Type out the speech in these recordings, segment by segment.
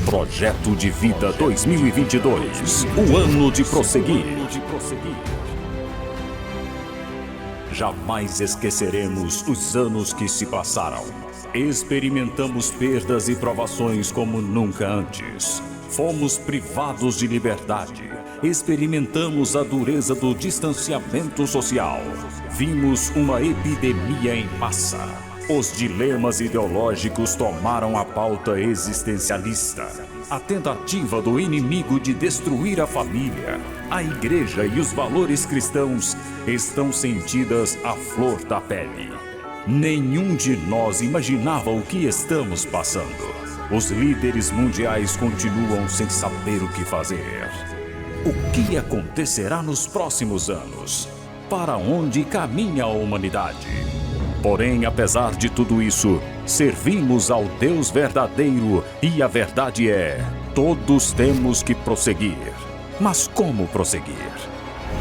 Projeto de Vida 2022, o ano de prosseguir. Jamais esqueceremos os anos que se passaram. Experimentamos perdas e provações como nunca antes. Fomos privados de liberdade. Experimentamos a dureza do distanciamento social. Vimos uma epidemia em massa. Os dilemas ideológicos tomaram a pauta existencialista. A tentativa do inimigo de destruir a família, a igreja e os valores cristãos estão sentidas à flor da pele. Nenhum de nós imaginava o que estamos passando. Os líderes mundiais continuam sem saber o que fazer. O que acontecerá nos próximos anos? Para onde caminha a humanidade? Porém, apesar de tudo isso, servimos ao Deus verdadeiro e a verdade é, todos temos que prosseguir. Mas como prosseguir?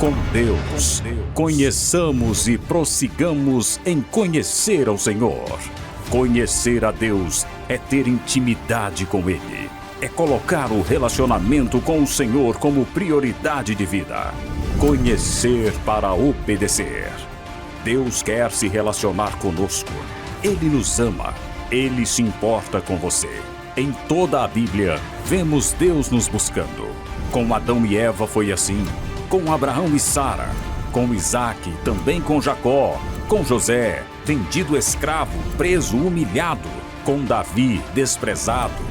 Com Deus. Conheçamos e prossigamos em conhecer ao Senhor. Conhecer a Deus é ter intimidade com Ele. É colocar o relacionamento com o Senhor como prioridade de vida. Conhecer para obedecer. Deus quer se relacionar conosco. Ele nos ama. Ele se importa com você. Em toda a Bíblia, vemos Deus nos buscando. Com Adão e Eva foi assim. Com Abraão e Sara. Com Isaac, também com Jacó. Com José, vendido escravo, preso, humilhado. Com Davi, desprezado.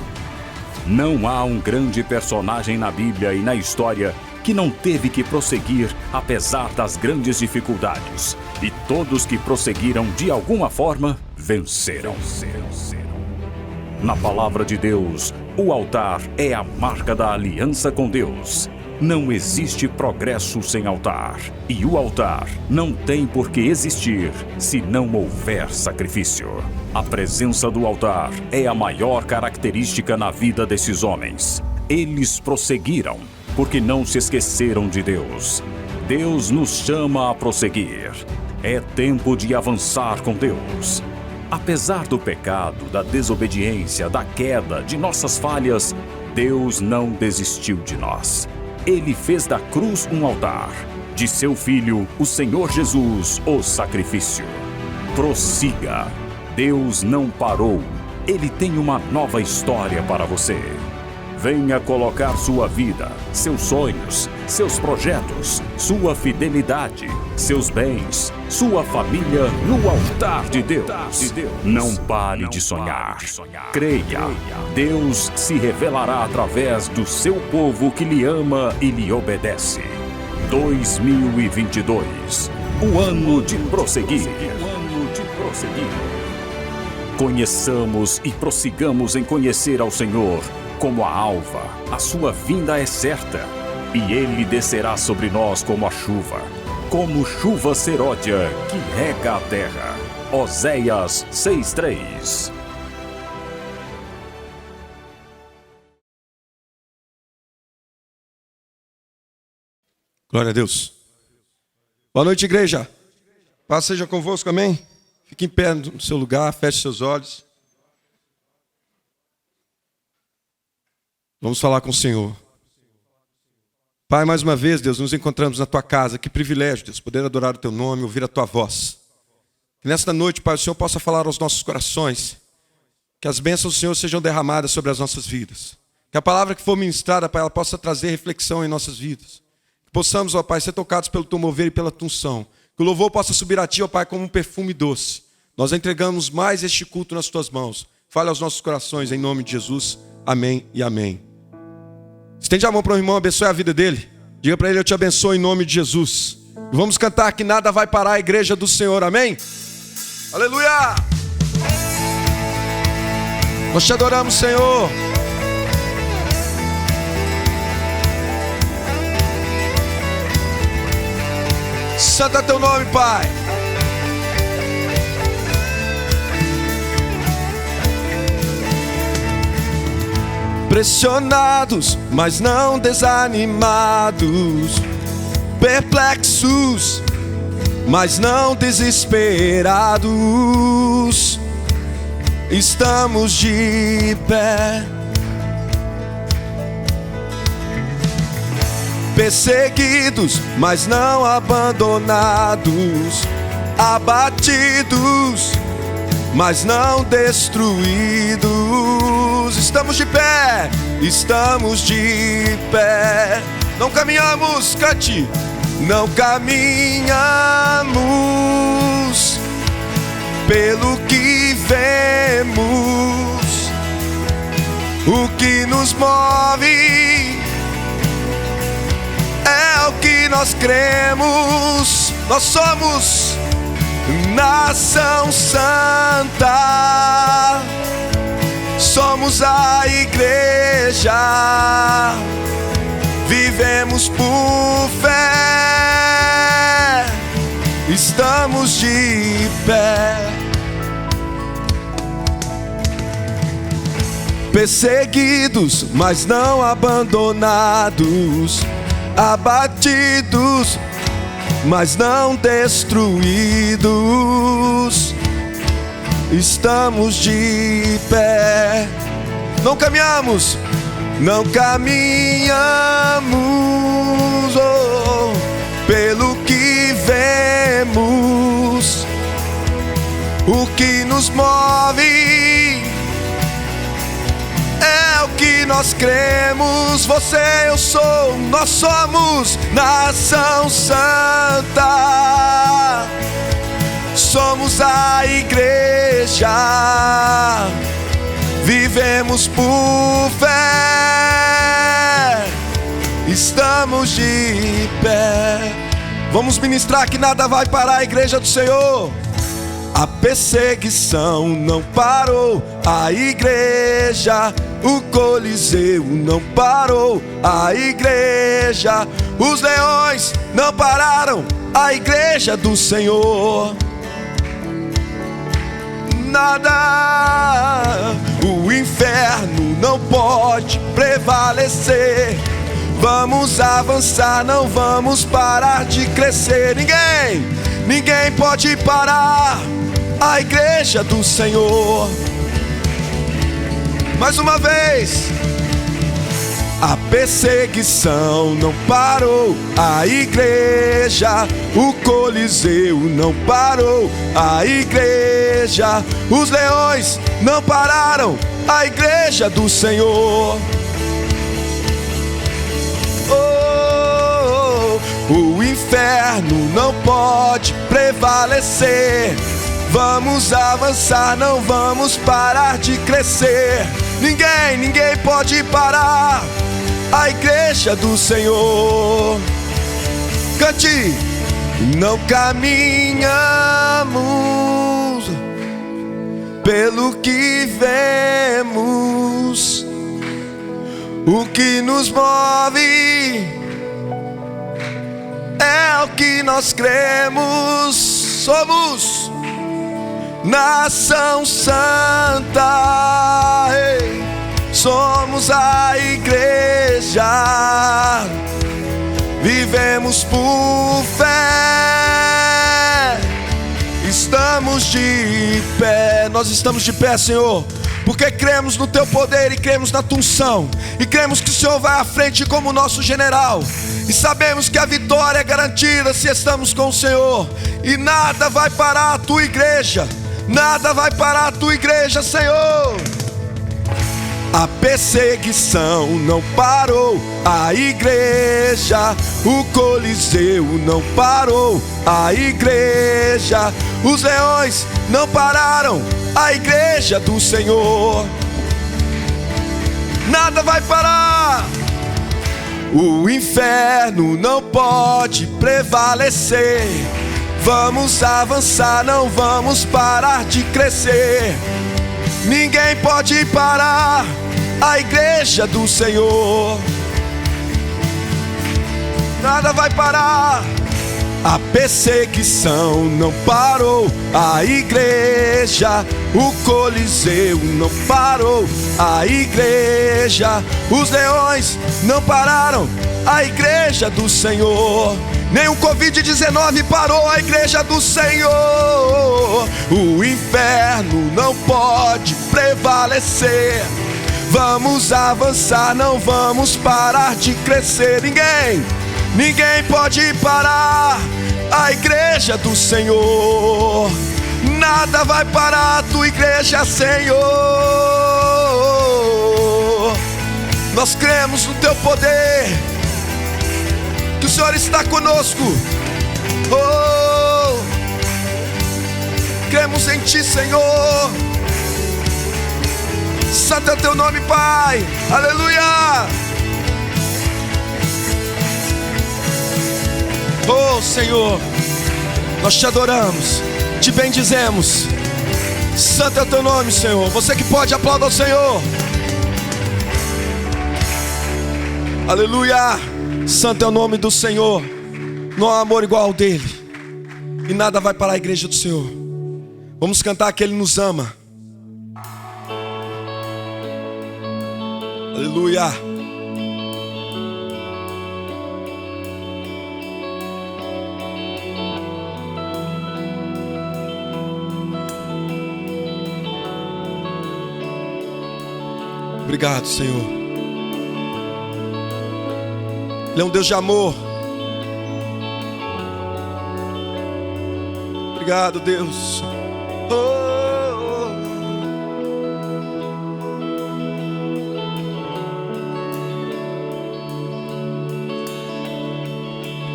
Não há um grande personagem na Bíblia e na história que não teve que prosseguir apesar das grandes dificuldades. E todos que prosseguiram de alguma forma, venceram. Na palavra de Deus, o altar é a marca da aliança com Deus. Não existe progresso sem altar. E o altar não tem por que existir se não houver sacrifício. A presença do altar é a maior característica na vida desses homens. Eles prosseguiram porque não se esqueceram de Deus. Deus nos chama a prosseguir. É tempo de avançar com Deus. Apesar do pecado, da desobediência, da queda, de nossas falhas, Deus não desistiu de nós. Ele fez da cruz um altar. De seu Filho, o Senhor Jesus, o sacrifício. Prossiga. Deus não parou. Ele tem uma nova história para você. Venha colocar sua vida, seus sonhos, seus projetos, sua fidelidade, seus bens, sua família no altar de Deus. Não pare de sonhar. Creia. Deus se revelará através do seu povo que lhe ama e lhe obedece. 2022, o ano de prosseguir. Conheçamos e prossigamos em conhecer ao Senhor. Como a alva, a sua vinda é certa, e Ele descerá sobre nós como a chuva, como chuva serôdia que rega a terra. Oséias 6:3. Glória a Deus. Boa noite, igreja. Paz seja convosco, amém? Fique em pé no seu lugar, feche seus olhos. Vamos falar com o Senhor. Pai, mais uma vez, Deus, nos encontramos na Tua casa. Que privilégio, Deus, poder adorar o Teu nome, ouvir a Tua voz. Que nesta noite, Pai, o Senhor possa falar aos nossos corações. Que as bênçãos do Senhor sejam derramadas sobre as nossas vidas. Que a palavra que for ministrada, Pai, ela possa trazer reflexão em nossas vidas. Que possamos, ó Pai, ser tocados pelo Teu mover e pela Tua unção. Que o louvor possa subir a Ti, ó Pai, como um perfume doce. Nós entregamos mais este culto nas Tuas mãos. Fale aos nossos corações, em nome de Jesus. Amém e amém. Estende a mão para o irmão, abençoe a vida dele. Diga para ele, eu te abençoo em nome de Jesus. E vamos cantar que nada vai parar a igreja do Senhor, amém? Aleluia! Nós te adoramos, Senhor. Santo é teu nome, Pai. Pressionados, mas não desanimados. Perplexos, mas não desesperados. Estamos de pé perseguidos, mas não abandonados, abatidos, mas não destruídos. Estamos de pé, estamos de pé. Não caminhamos, cante. Não caminhamos pelo que vemos. O que nos move é o que nós cremos. Nós somos nação santa, somos a igreja, vivemos por fé, estamos de pé. Perseguidos, mas não abandonados, abatidos, mas não destruídos. Estamos de pé. Não caminhamos, não caminhamos pelo que vemos. O que nos move é o que nós cremos. Você, eu sou, nós somos nação santa, somos a igreja, vivemos por fé, estamos de pé. Vamos ministrar que nada vai parar a igreja do Senhor. A perseguição não parou a igreja, o Coliseu não parou a igreja, os leões não pararam a igreja do Senhor. Nada, o inferno não pode prevalecer. Vamos avançar, não vamos parar de crescer. Ninguém pode parar a igreja do Senhor. Mais uma vez. A perseguição não parou a igreja, o Coliseu não parou a igreja, os leões não pararam a igreja do Senhor. O inferno não pode prevalecer. Vamos avançar, não vamos parar de crescer. Ninguém pode parar a igreja do Senhor. Cante. Não caminhamos pelo que vemos. O que nos move é o que nós cremos. Somos nação santa, somos a igreja, vivemos por fé, estamos de pé. Nós estamos de pé, Senhor, porque cremos no Teu poder e cremos na Tua unção, e cremos que o Senhor vai à frente como nosso general, e sabemos que a vitória é garantida se estamos com o Senhor, e nada vai parar a Tua igreja, nada vai parar a Tua igreja, Senhor. A perseguição não parou a igreja, o Coliseu não parou a igreja, os leões não pararam a igreja do Senhor. Nada vai parar. O inferno não pode prevalecer. Vamos avançar, não vamos parar de crescer. Ninguém pode parar a igreja do Senhor. Nada vai parar. A perseguição não parou a igreja, o Coliseu não parou a igreja, os leões não pararam a igreja do Senhor. Nem o Covid-19 parou a igreja do Senhor. O inferno não pode prevalecer. Vamos avançar, não vamos parar de crescer. Ninguém pode parar a igreja do Senhor. Nada vai parar a tua igreja, Senhor. Nós cremos no teu poder, que o Senhor está conosco. Oh, cremos em ti, Senhor. Santo é teu nome, Pai. Aleluia. Oh, Senhor, nós te adoramos, te bendizemos. Santo é o teu nome, Senhor. Você que pode, aplauda ao Senhor. Aleluia. Santo é o nome do Senhor. Não há amor igual ao dele, e nada vai parar a igreja do Senhor. Vamos cantar que ele nos ama. Aleluia. Obrigado, Senhor. Ele é um Deus de amor. Obrigado, Deus.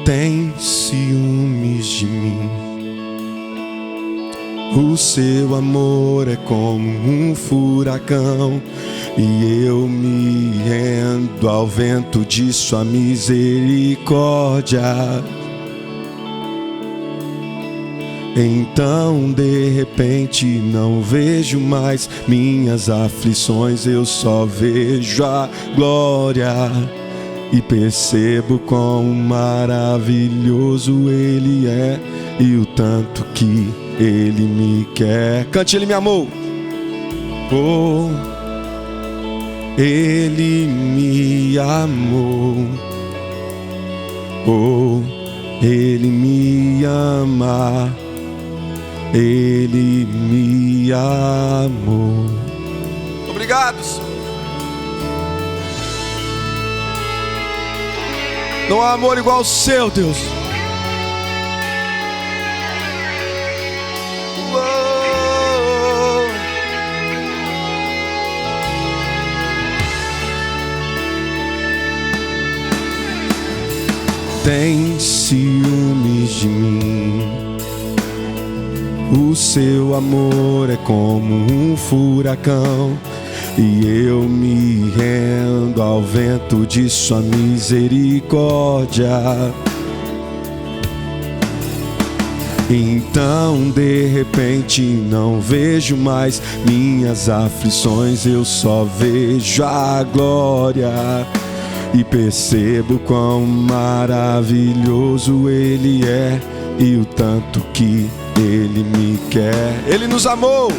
Tem ciúmes de mim. O seu amor é como um furacão, e eu me rendo ao vento de sua misericórdia. Então de repente não vejo mais minhas aflições, eu só vejo a glória. E percebo quão maravilhoso Ele é, e o tanto que Ele me quer. Cante, Ele me amou. Oh, Ele me amou. Oh, Ele me ama. Ele me amou. Obrigado, Senhor. Não há amor igual ao seu, Deus. Tem ciúmes de mim. O seu amor é como um furacão, e eu me rendo ao vento de sua misericórdia. Então de repente não vejo mais minhas aflições, eu só vejo a glória. E percebo quão maravilhoso Ele é, e o tanto que Ele me quer. Ele nos amou.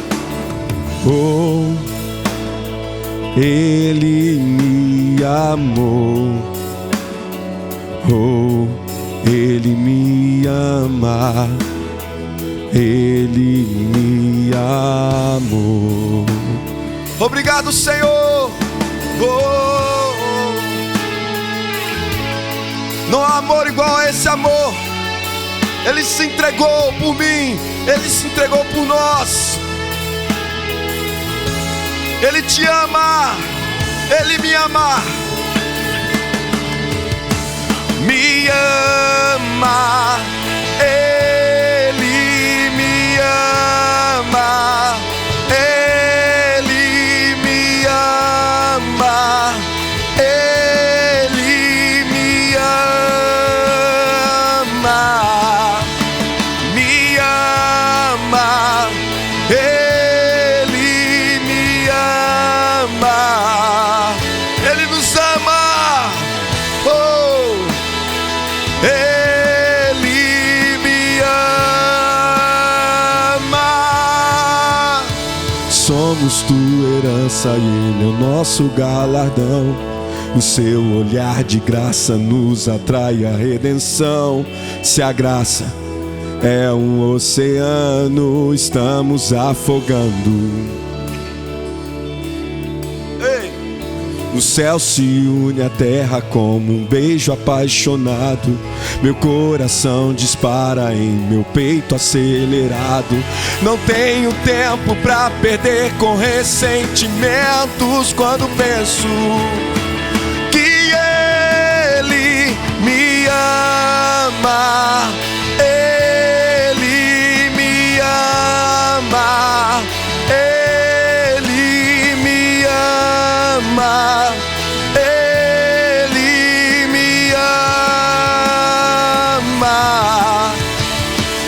Oh, Ele me amou. Oh, Ele me ama. Ele me amou. Obrigado, Senhor. Oh, não há amor igual a esse amor. Ele se entregou por mim, Ele se entregou por nós. Ele te ama, Ele me ama. Me ama, Ele me ama. Ele me ama. Ele me ama. Me ama. Ele me ama. Ele nos ama. Oh, Ele me ama. Somos tua herança e Ele é o nosso galardão. O seu olhar de graça nos atrai a redenção. Se a graça é um oceano, estamos afogando. Ei! O céu se une à terra como um beijo apaixonado. Meu coração dispara em meu peito acelerado. Não tenho tempo pra perder com ressentimentos quando penso que Ele me ama. Ele me ama. Ele me ama. Ele me ama.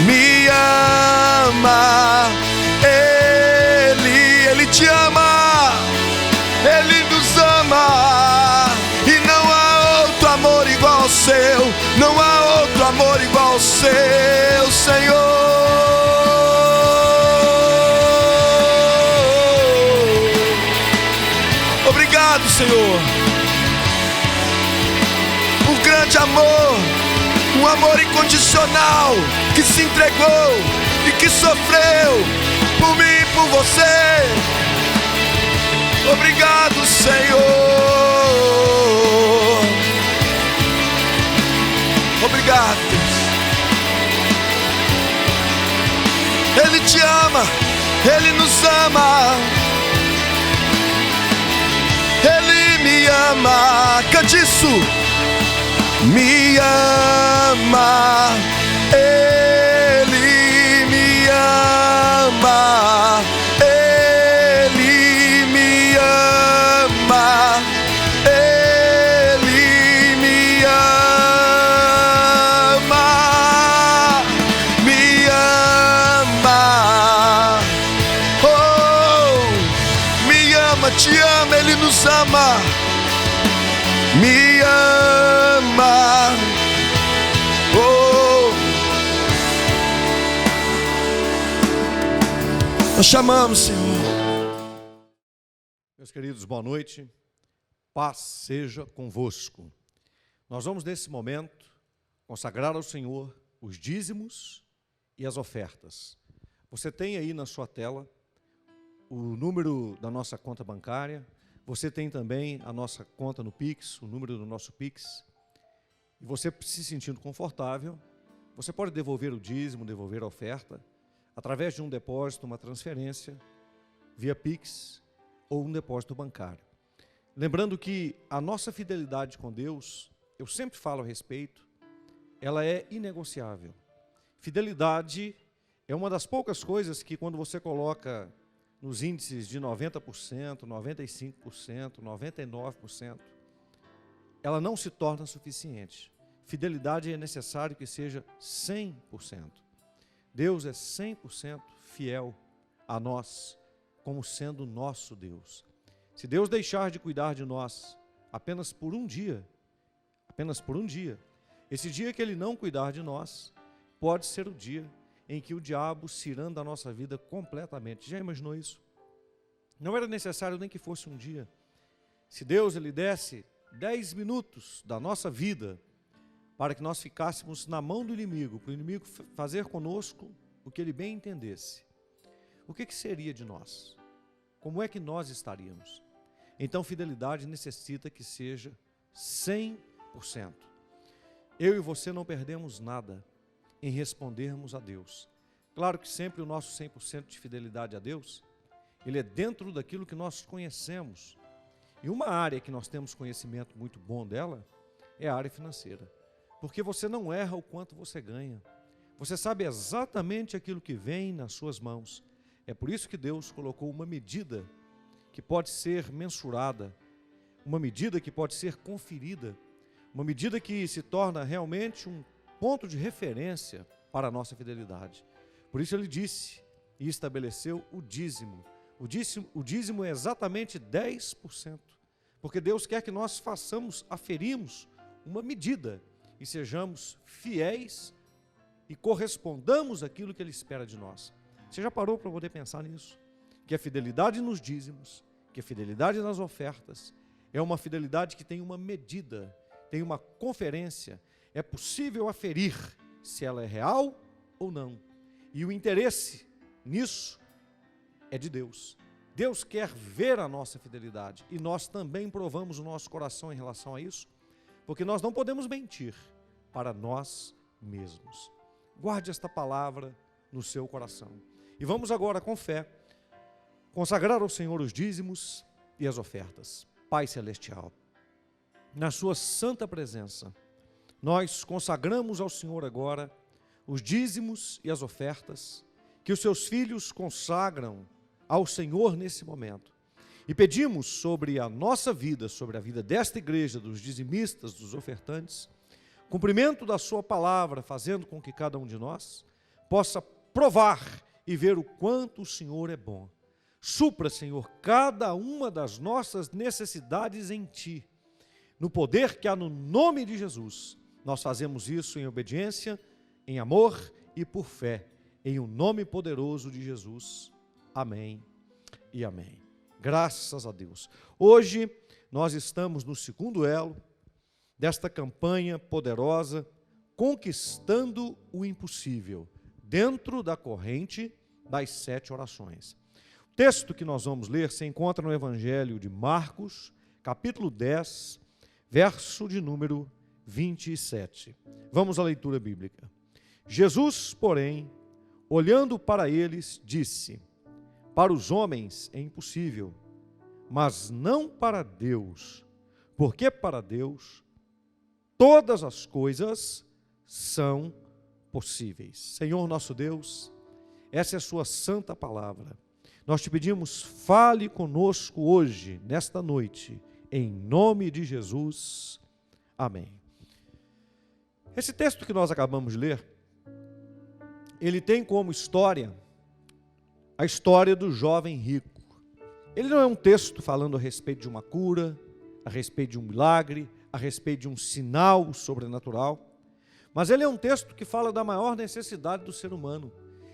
Me ama. Ele te ama. Ele nos ama. E não há outro amor igual ao seu. Não há outro amor igual ao seu, Senhor. Obrigado, Senhor, por grande amor, um amor incondicional que se entregou e que sofreu por mim e por você. Obrigado, Senhor. Obrigado, Deus. Ele te ama, Ele nos ama. Ele me ama, cante isso. Me ama, Ele me ama, Ele me ama, Ele me ama, me ama, oh, me ama, te ama, Ele nos ama, me ama, oh. Nós chamamos, Senhor. Meus queridos, boa noite. Paz seja convosco. Nós vamos nesse momento consagrar ao Senhor os dízimos e as ofertas. Você tem aí na sua tela o número da nossa conta bancária. Você tem também a nossa conta no Pix, o número do nosso Pix. E você se sentindo confortável, você pode devolver o dízimo, devolver a oferta, através de um depósito, uma transferência, via Pix ou um depósito bancário. Lembrando que a nossa fidelidade com Deus, eu sempre falo a respeito, ela é inegociável. Fidelidade é uma das poucas coisas que quando você coloca nos índices de 90%, 95%, 99%, ela não se torna suficiente. Fidelidade é necessário que seja 100%. Deus é 100% fiel a nós, como sendo nosso Deus. Se Deus deixar de cuidar de nós apenas por um dia, esse dia que Ele não cuidar de nós, pode ser o dia em que o diabo se irá da nossa vida completamente. Já imaginou isso? Não era necessário nem que fosse um dia. Se Deus Ele desse 10 minutos da nossa vida para que nós ficássemos na mão do inimigo, para o inimigo fazer conosco o que ele bem entendesse, o que seria de nós? Como é que nós estaríamos? Então, fidelidade necessita que seja 100%. Eu e você não perdemos nada em respondermos a Deus. Claro que sempre o nosso 100% de fidelidade a Deus, ele é dentro daquilo que nós conhecemos. E uma área que nós temos conhecimento muito bom dela é a área financeira. Porque você não erra o quanto você ganha. Você sabe exatamente aquilo que vem nas suas mãos. É por isso que Deus colocou uma medida que pode ser mensurada, uma medida que pode ser conferida, uma medida que se torna realmente um ponto de referência para a nossa fidelidade. Por isso Ele disse e estabeleceu o dízimo. O dízimo é exatamente 10%, porque Deus quer que nós aferimos uma medida e sejamos fiéis e correspondamos àquilo que Ele espera de nós. Você já parou para poder pensar nisso? Que a fidelidade nos dízimos, que a fidelidade nas ofertas, é uma fidelidade que tem uma medida, tem uma conferência, é possível aferir se ela é real ou não. E o interesse nisso é de Deus. Deus quer ver a nossa fidelidade e nós também provamos o nosso coração em relação a isso, porque nós não podemos mentir para nós mesmos. Guarde esta palavra no seu coração. E vamos agora, com fé, consagrar ao Senhor os dízimos e as ofertas. Pai Celestial, na sua santa presença, nós consagramos ao Senhor agora os dízimos e as ofertas que os seus filhos consagram ao Senhor nesse momento. E pedimos sobre a nossa vida, sobre a vida desta igreja, dos dizimistas, dos ofertantes, cumprimento da sua palavra, fazendo com que cada um de nós possa provar e ver o quanto o Senhor é bom. Supra, Senhor, cada uma das nossas necessidades em Ti, no poder que há no nome de Jesus. Nós fazemos isso em obediência, em amor e por fé, em o nome poderoso de Jesus. Amém e amém. Graças a Deus. Hoje nós estamos no segundo elo desta campanha poderosa, conquistando o impossível, dentro da corrente das 7 orações. O texto que nós vamos ler se encontra no Evangelho de Marcos, capítulo 10, verso de número 27. Vamos à leitura bíblica. Jesus, porém, olhando para eles, disse: para os homens é impossível, mas não para Deus, porque para Deus todas as coisas são possíveis. Senhor nosso Deus, essa é a sua santa palavra. Nós te pedimos, fale conosco hoje, nesta noite, em nome de Jesus. Amém. Esse texto que nós acabamos de ler, ele tem como história a história do jovem rico. Ele não é um texto falando a respeito de uma cura, a respeito de um milagre, a respeito de um sinal sobrenatural, mas ele é um texto que fala da maior necessidade do ser humano,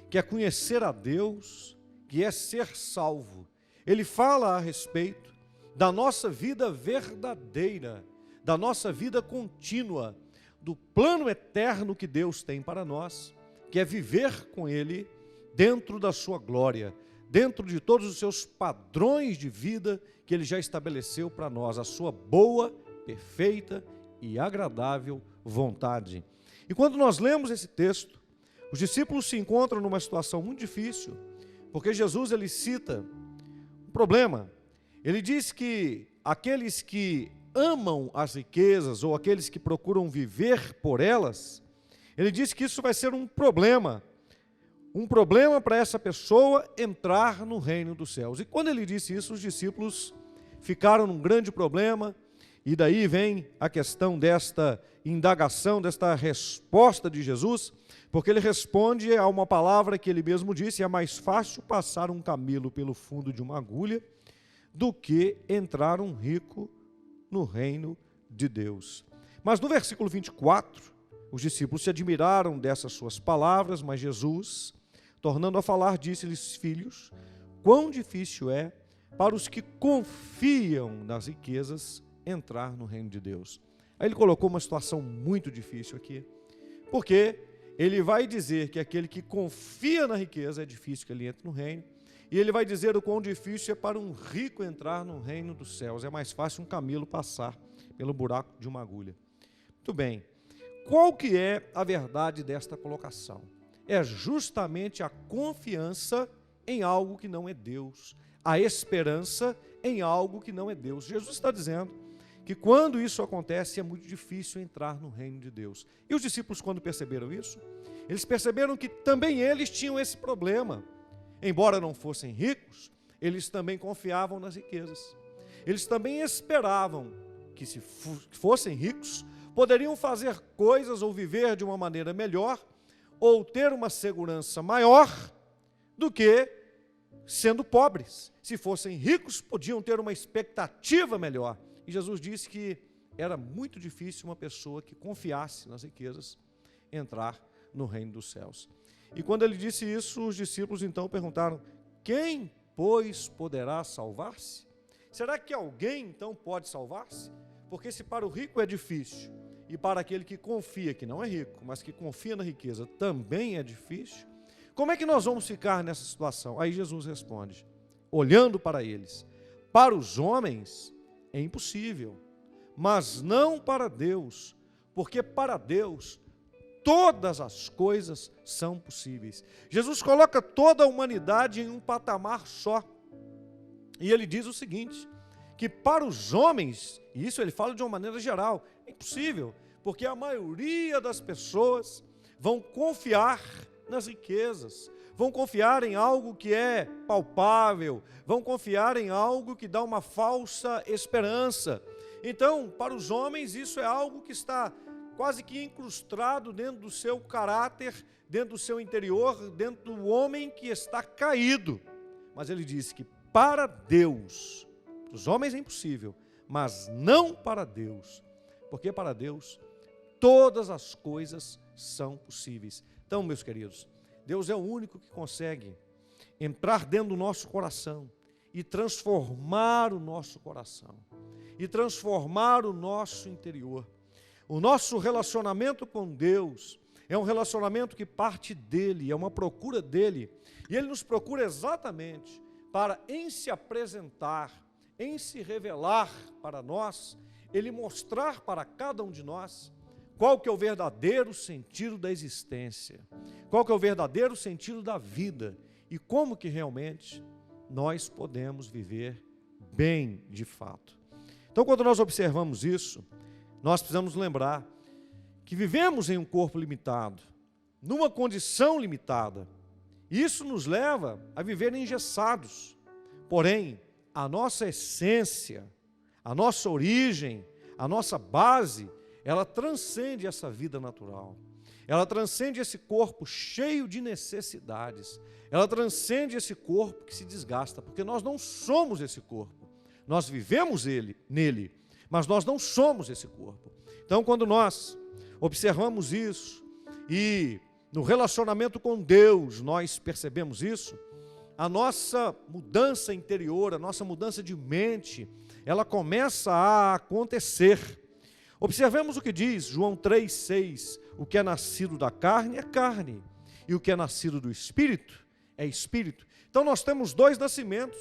que é conhecer a Deus, que é ser salvo. Ele fala a respeito da nossa vida verdadeira, da nossa vida contínua, do plano eterno que Deus tem para nós, que é viver com Ele dentro da sua glória, dentro de todos os seus padrões de vida que Ele já estabeleceu para nós, a sua boa, perfeita e agradável vontade. E quando nós lemos esse texto, os discípulos se encontram numa situação muito difícil, porque Jesus ele cita um problema. Ele diz que aqueles que amam as riquezas ou aqueles que procuram viver por elas, ele diz que isso vai ser um problema para essa pessoa entrar no reino dos céus. E quando ele disse isso, os discípulos ficaram num grande problema, e daí vem a questão desta indagação, desta resposta de Jesus, porque ele responde a uma palavra que ele mesmo disse: é mais fácil passar um camelo pelo fundo de uma agulha do que entrar um rico no reino de Deus. Mas no versículo 24, os discípulos se admiraram dessas suas palavras, mas Jesus, tornando a falar, disse-lhes: filhos, quão difícil é para os que confiam nas riquezas entrar no reino de Deus. Aí ele colocou uma situação muito difícil aqui, porque ele vai dizer que aquele que confia na riqueza é difícil que ele entre no reino, e ele vai dizer o quão difícil é para um rico entrar no reino dos céus. É mais fácil um camelo passar pelo buraco de uma agulha. Muito bem, qual que é a verdade desta colocação? É justamente a confiança em algo que não é Deus, a esperança em algo que não é Deus. Jesus está dizendo que quando isso acontece é muito difícil entrar no reino de Deus. E os discípulos, quando perceberam isso, eles perceberam que também eles tinham esse problema. Embora não fossem ricos, eles também confiavam nas riquezas. Eles também esperavam que, se fossem ricos, poderiam fazer coisas ou viver de uma maneira melhor, ou ter uma segurança maior do que sendo pobres. Se fossem ricos, podiam ter uma expectativa melhor. E Jesus disse que era muito difícil uma pessoa que confiasse nas riquezas entrar no reino dos céus. E quando ele disse isso, os discípulos então perguntaram: quem, pois, poderá salvar-se? Será que alguém então pode salvar-se? Porque se para o rico é difícil, e para aquele que confia, que não é rico, mas que confia na riqueza, também é difícil, como é que nós vamos ficar nessa situação? Aí Jesus responde: olhando para eles. Para os homens é impossível, mas não para Deus, porque para Deus todas as coisas são possíveis. Jesus coloca toda a humanidade em um patamar só. E ele diz o seguinte, que para os homens, e isso ele fala de uma maneira geral, é impossível, porque a maioria das pessoas vão confiar nas riquezas, vão confiar em algo que é palpável, vão confiar em algo que dá uma falsa esperança. Então, para os homens, isso é algo que está quase que incrustado dentro do seu caráter, dentro do seu interior, dentro do homem que está caído. Mas ele disse que para Deus, para os homens é impossível, mas não para Deus, porque para Deus todas as coisas são possíveis. Então, meus queridos, Deus é o único que consegue entrar dentro do nosso coração e transformar o nosso coração, e transformar o nosso interior. O nosso relacionamento com Deus é um relacionamento que parte dele, é uma procura dele, e ele nos procura exatamente para, em se apresentar, em se revelar para nós, ele mostrar para cada um de nós qual que é o verdadeiro sentido da existência, qual que é o verdadeiro sentido da vida e como que realmente nós podemos viver bem de fato. Então, quando nós observamos isso, nós precisamos lembrar que vivemos em um corpo limitado, numa condição limitada. Isso nos leva a viver engessados. Porém, a nossa essência, a nossa origem, a nossa base, ela transcende essa vida natural. Ela transcende esse corpo cheio de necessidades. Ela transcende esse corpo que se desgasta, porque nós não somos esse corpo. Nós vivemos nele, mas nós não somos esse corpo. Então, quando nós observamos isso e no relacionamento com Deus nós percebemos isso, a nossa mudança interior, a nossa mudança de mente, ela começa a acontecer. Observemos o que diz João 3,6, o que é nascido da carne é carne, e o que é nascido do Espírito é Espírito. Então nós temos dois nascimentos,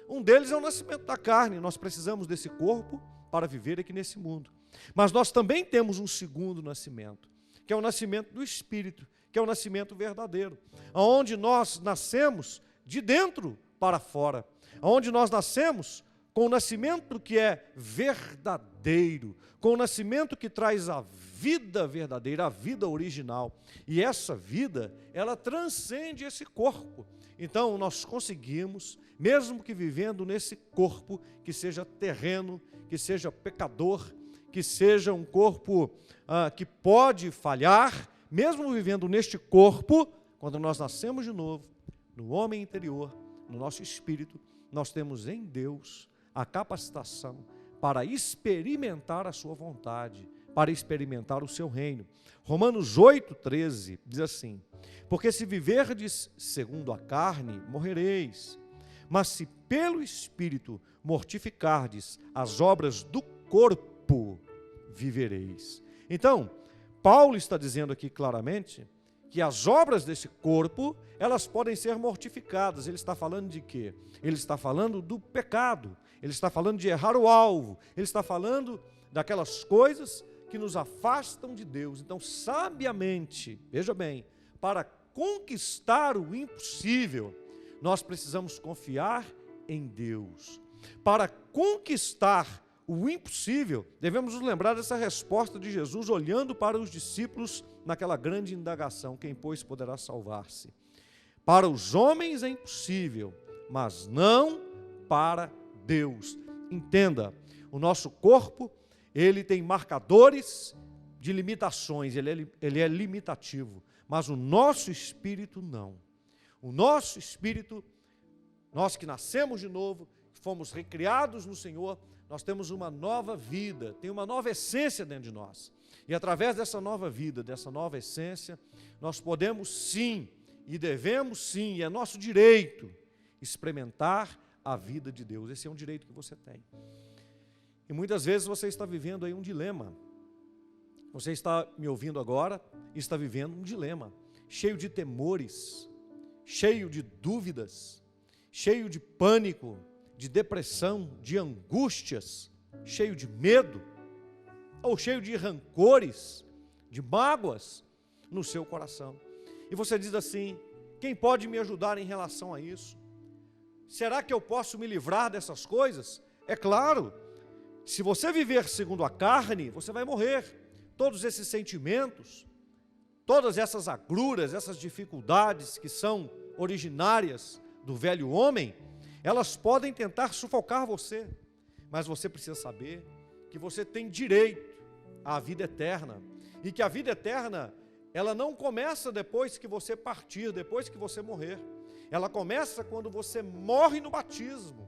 um deles é o nascimento da carne, nós precisamos desse corpo para viver aqui nesse mundo. Mas nós também temos um segundo nascimento, que é o nascimento do Espírito, que é o nascimento verdadeiro, onde nós nascemos de dentro para fora, onde nós nascemos com o nascimento que é verdadeiro, com o nascimento que traz a vida verdadeira, a vida original. E essa vida, ela transcende esse corpo. Então, nós conseguimos, mesmo que vivendo nesse corpo, que seja terreno, que seja pecador, que seja um corpo que pode falhar, mesmo vivendo neste corpo, quando nós nascemos de novo, no homem interior, no nosso espírito, nós temos em Deus a capacitação para experimentar a sua vontade, para experimentar o seu reino. Romanos 8,13 diz assim: porque se viverdes segundo a carne, morrereis, mas se pelo Espírito mortificardes as obras do corpo, vivereis. Então, Paulo está dizendo aqui claramente que as obras desse corpo, elas podem ser mortificadas. Ele está falando de quê? Ele está falando do pecado, ele está falando de errar o alvo, ele está falando daquelas coisas que nos afastam de Deus. Então, sabiamente, veja bem, para conquistar o impossível, nós precisamos confiar em Deus. Para conquistar o impossível, devemos nos lembrar dessa resposta de Jesus olhando para os discípulos naquela grande indagação: quem, pois, poderá salvar-se? Para os homens é impossível, mas não para Deus. Entenda, o nosso corpo, ele tem marcadores de limitações, ele é limitativo, mas o nosso espírito não. O nosso espírito, nós que nascemos de novo, fomos recriados no Senhor, nós temos uma nova vida, tem uma nova essência dentro de nós. E através dessa nova vida, dessa nova essência, nós podemos sim, e devemos sim, e é nosso direito, experimentar a vida de Deus. Esse é um direito que você tem. E muitas vezes você está vivendo aí um dilema. Você está me ouvindo agora e está vivendo um dilema, cheio de temores, cheio de dúvidas. cheio de pânico, de depressão, de angústias, cheio de medo, ou cheio de rancores, de mágoas no seu coração. E você diz assim: quem pode me ajudar em relação a isso? Será que eu posso me livrar dessas coisas? É claro, se você viver segundo a carne, você vai morrer. Todos esses sentimentos, todas essas agruras, essas dificuldades que são originárias do velho homem, elas podem tentar sufocar você, mas você precisa saber que você tem direito à vida eterna, e que a vida eterna, ela não começa depois que você partir, depois que você morrer. Ela começa quando você morre no batismo.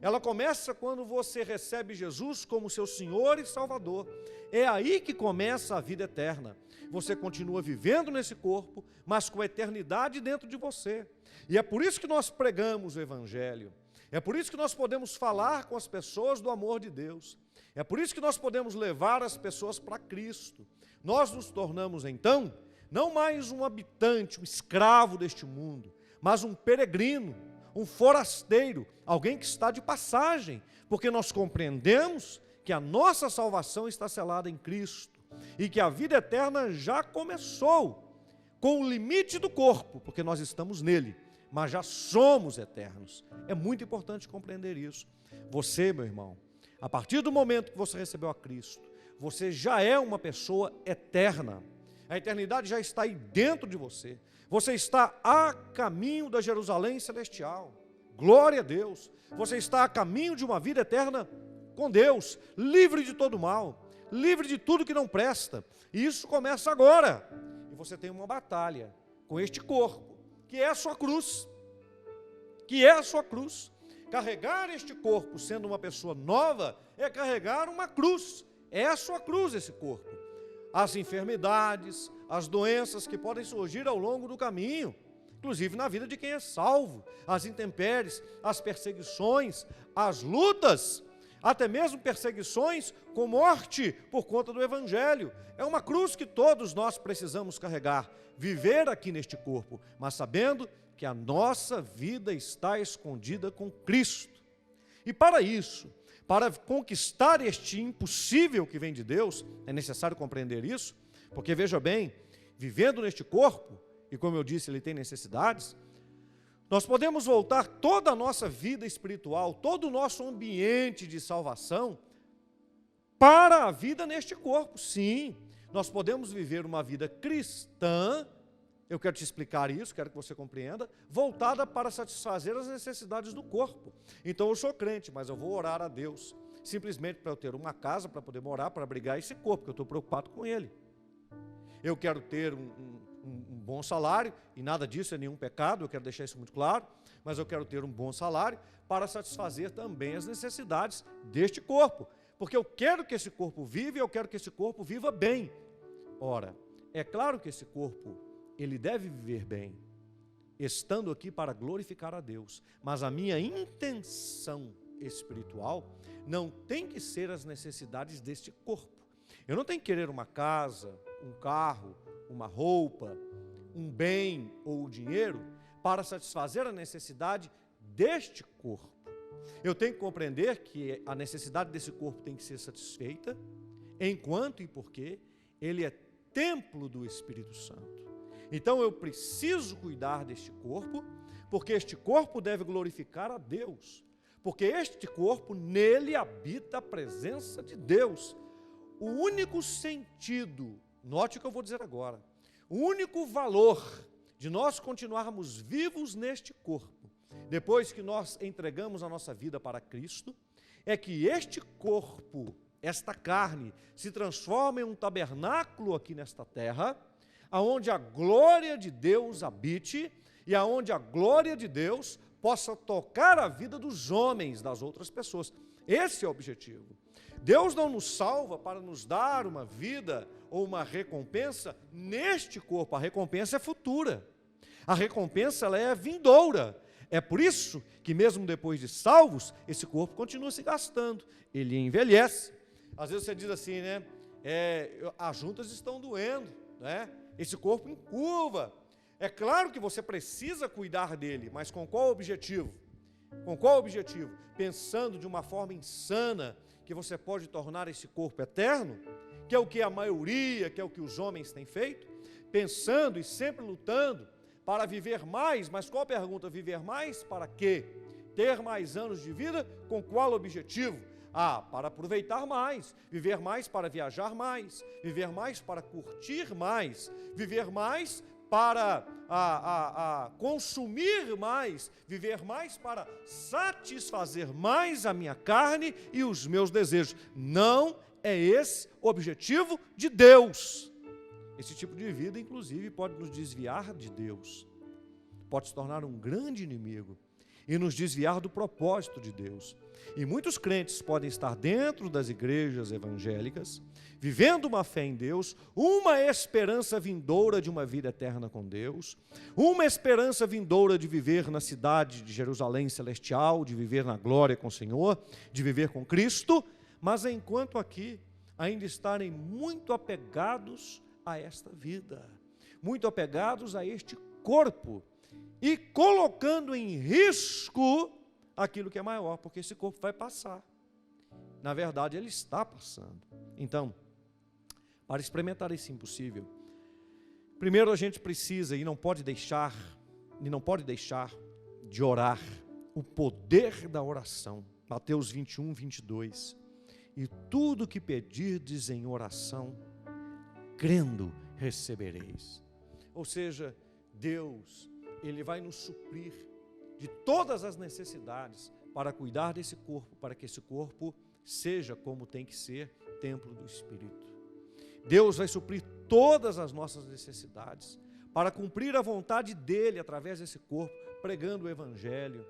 Ela começa quando você recebe Jesus como seu Senhor e Salvador. É aí que começa a vida eterna. Você continua vivendo nesse corpo, mas com a eternidade dentro de você. E é por isso que nós pregamos o Evangelho. É por isso que nós podemos falar com as pessoas do amor de Deus. É por isso que nós podemos levar as pessoas para Cristo. Nós nos tornamos, então, não mais um habitante, um escravo deste mundo, mas um peregrino, um forasteiro, alguém que está de passagem, porque nós compreendemos que a nossa salvação está selada em Cristo e que a vida eterna já começou com o limite do corpo, porque nós estamos nele, mas já somos eternos. É muito importante compreender isso. Você, meu irmão, a partir do momento que você recebeu a Cristo, você já é uma pessoa eterna. A eternidade já está aí dentro de você. Você está a caminho da Jerusalém celestial. Glória a Deus. Você está a caminho de uma vida eterna com Deus, livre de todo mal, livre de tudo que não presta. E isso começa agora. E você tem uma batalha com este corpo, que é a sua cruz. Que é a sua cruz. Carregar este corpo sendo uma pessoa nova é carregar uma cruz. É a sua cruz esse corpo. As enfermidades, as doenças que podem surgir ao longo do caminho, inclusive na vida de quem é salvo, as intempéries, as perseguições, as lutas, até mesmo perseguições com morte por conta do Evangelho. É uma cruz que todos nós precisamos carregar, viver aqui neste corpo, mas sabendo que a nossa vida está escondida com Cristo. E para isso, para conquistar este impossível que vem de Deus, é necessário compreender isso, porque veja bem, vivendo neste corpo, e como eu disse, ele tem necessidades, nós podemos voltar toda a nossa vida espiritual, todo o nosso ambiente de salvação, para a vida neste corpo. Sim, nós podemos viver uma vida cristã, eu quero te explicar isso, quero que você compreenda, voltada para satisfazer as necessidades do corpo. Então eu sou crente, mas eu vou orar a Deus, simplesmente para eu ter uma casa, para poder morar, para abrigar esse corpo, porque eu estou preocupado com ele. Eu quero ter um bom salário, e nada disso é nenhum pecado, eu quero deixar isso muito claro, mas eu quero ter um bom salário para satisfazer também as necessidades deste corpo, porque eu quero que esse corpo viva e eu quero que esse corpo viva bem. Ora, é claro que esse corpo, ele deve viver bem, estando aqui para glorificar a Deus, mas a minha intenção espiritual não tem que ser as necessidades deste corpo. Eu não tenho que querer uma casa, um carro, uma roupa, um bem ou o dinheiro para satisfazer a necessidade deste corpo. Eu tenho que compreender que a necessidade desse corpo tem que ser satisfeita, enquanto e porque ele é templo do Espírito Santo. Então eu preciso cuidar deste corpo, porque este corpo deve glorificar a Deus, porque este corpo, nele habita a presença de Deus. O único sentido, note o que eu vou dizer agora, o único valor de nós continuarmos vivos neste corpo, depois que nós entregamos a nossa vida para Cristo, é que este corpo, esta carne, se transforma em um tabernáculo aqui nesta terra, aonde a glória de Deus habite e aonde a glória de Deus possa tocar a vida dos homens, das outras pessoas. Esse é o objetivo. Deus não nos salva para nos dar uma vida ou uma recompensa neste corpo. A recompensa é futura. A recompensa ela é vindoura. É por isso que mesmo depois de salvos, esse corpo continua se gastando. Ele envelhece. Às vezes você diz assim, né? As juntas estão doendo, né? Esse corpo encurva. É claro que você precisa cuidar dele, mas com qual objetivo? Com qual objetivo? Pensando de uma forma insana que você pode tornar esse corpo eterno, que é o que a maioria, que é o que os homens têm feito, pensando e sempre lutando para viver mais, mas qual a pergunta? Viver mais para quê? Ter mais anos de vida, com qual objetivo? Para aproveitar mais, viver mais para viajar mais, viver mais para curtir mais, viver mais para consumir mais, viver mais para satisfazer mais a minha carne e os meus desejos. Não é esse o objetivo de Deus. Esse tipo de vida, inclusive, pode nos desviar de Deus, pode se tornar um grande inimigo e nos desviar do propósito de Deus. E muitos crentes podem estar dentro das igrejas evangélicas, vivendo uma fé em Deus, uma esperança vindoura de uma vida eterna com Deus, uma esperança vindoura de viver na cidade de Jerusalém celestial, de viver na glória com o Senhor, de viver com Cristo, mas enquanto aqui ainda estarem muito apegados a esta vida, muito apegados a este corpo, e colocando em risco aquilo que é maior, porque esse corpo vai passar. Na verdade, ele está passando. Então, para experimentar esse impossível, primeiro a gente precisa e não pode deixar de orar, o poder da oração. Mateus 21, 22. E tudo que pedirdes em oração, crendo, recebereis. Ou seja, Deus, Ele vai nos suprir de todas as necessidades para cuidar desse corpo, para que esse corpo seja como tem que ser, templo do Espírito. Deus vai suprir todas as nossas necessidades para cumprir a vontade dEle através desse corpo, pregando o Evangelho,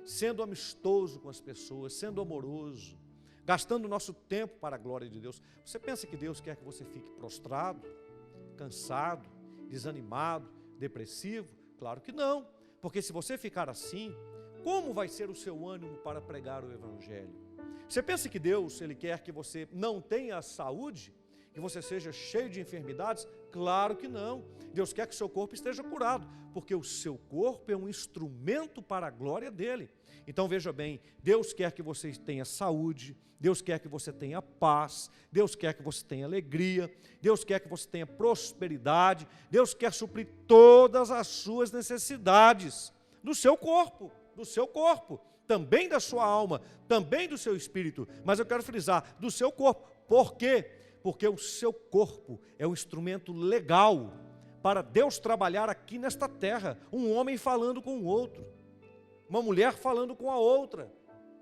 sendo amistoso com as pessoas, sendo amoroso, gastando o nosso tempo para a glória de Deus. Você pensa que Deus quer que você fique prostrado, cansado, desanimado, depressivo? Claro que não, porque se você ficar assim, como vai ser o seu ânimo para pregar o Evangelho? Você pensa que Deus, Ele quer que você não tenha saúde, que você seja cheio de enfermidades? Claro que não. Deus quer que o seu corpo esteja curado, porque o seu corpo é um instrumento para a glória dEle. Então veja bem, Deus quer que você tenha saúde, Deus quer que você tenha paz, Deus quer que você tenha alegria, Deus quer que você tenha prosperidade, Deus quer suprir todas as suas necessidades do seu corpo, também da sua alma, também do seu espírito, mas eu quero frisar, do seu corpo. Por quê? Porque o seu corpo é um instrumento legal para Deus trabalhar aqui nesta terra, um homem falando com o outro, uma mulher falando com a outra,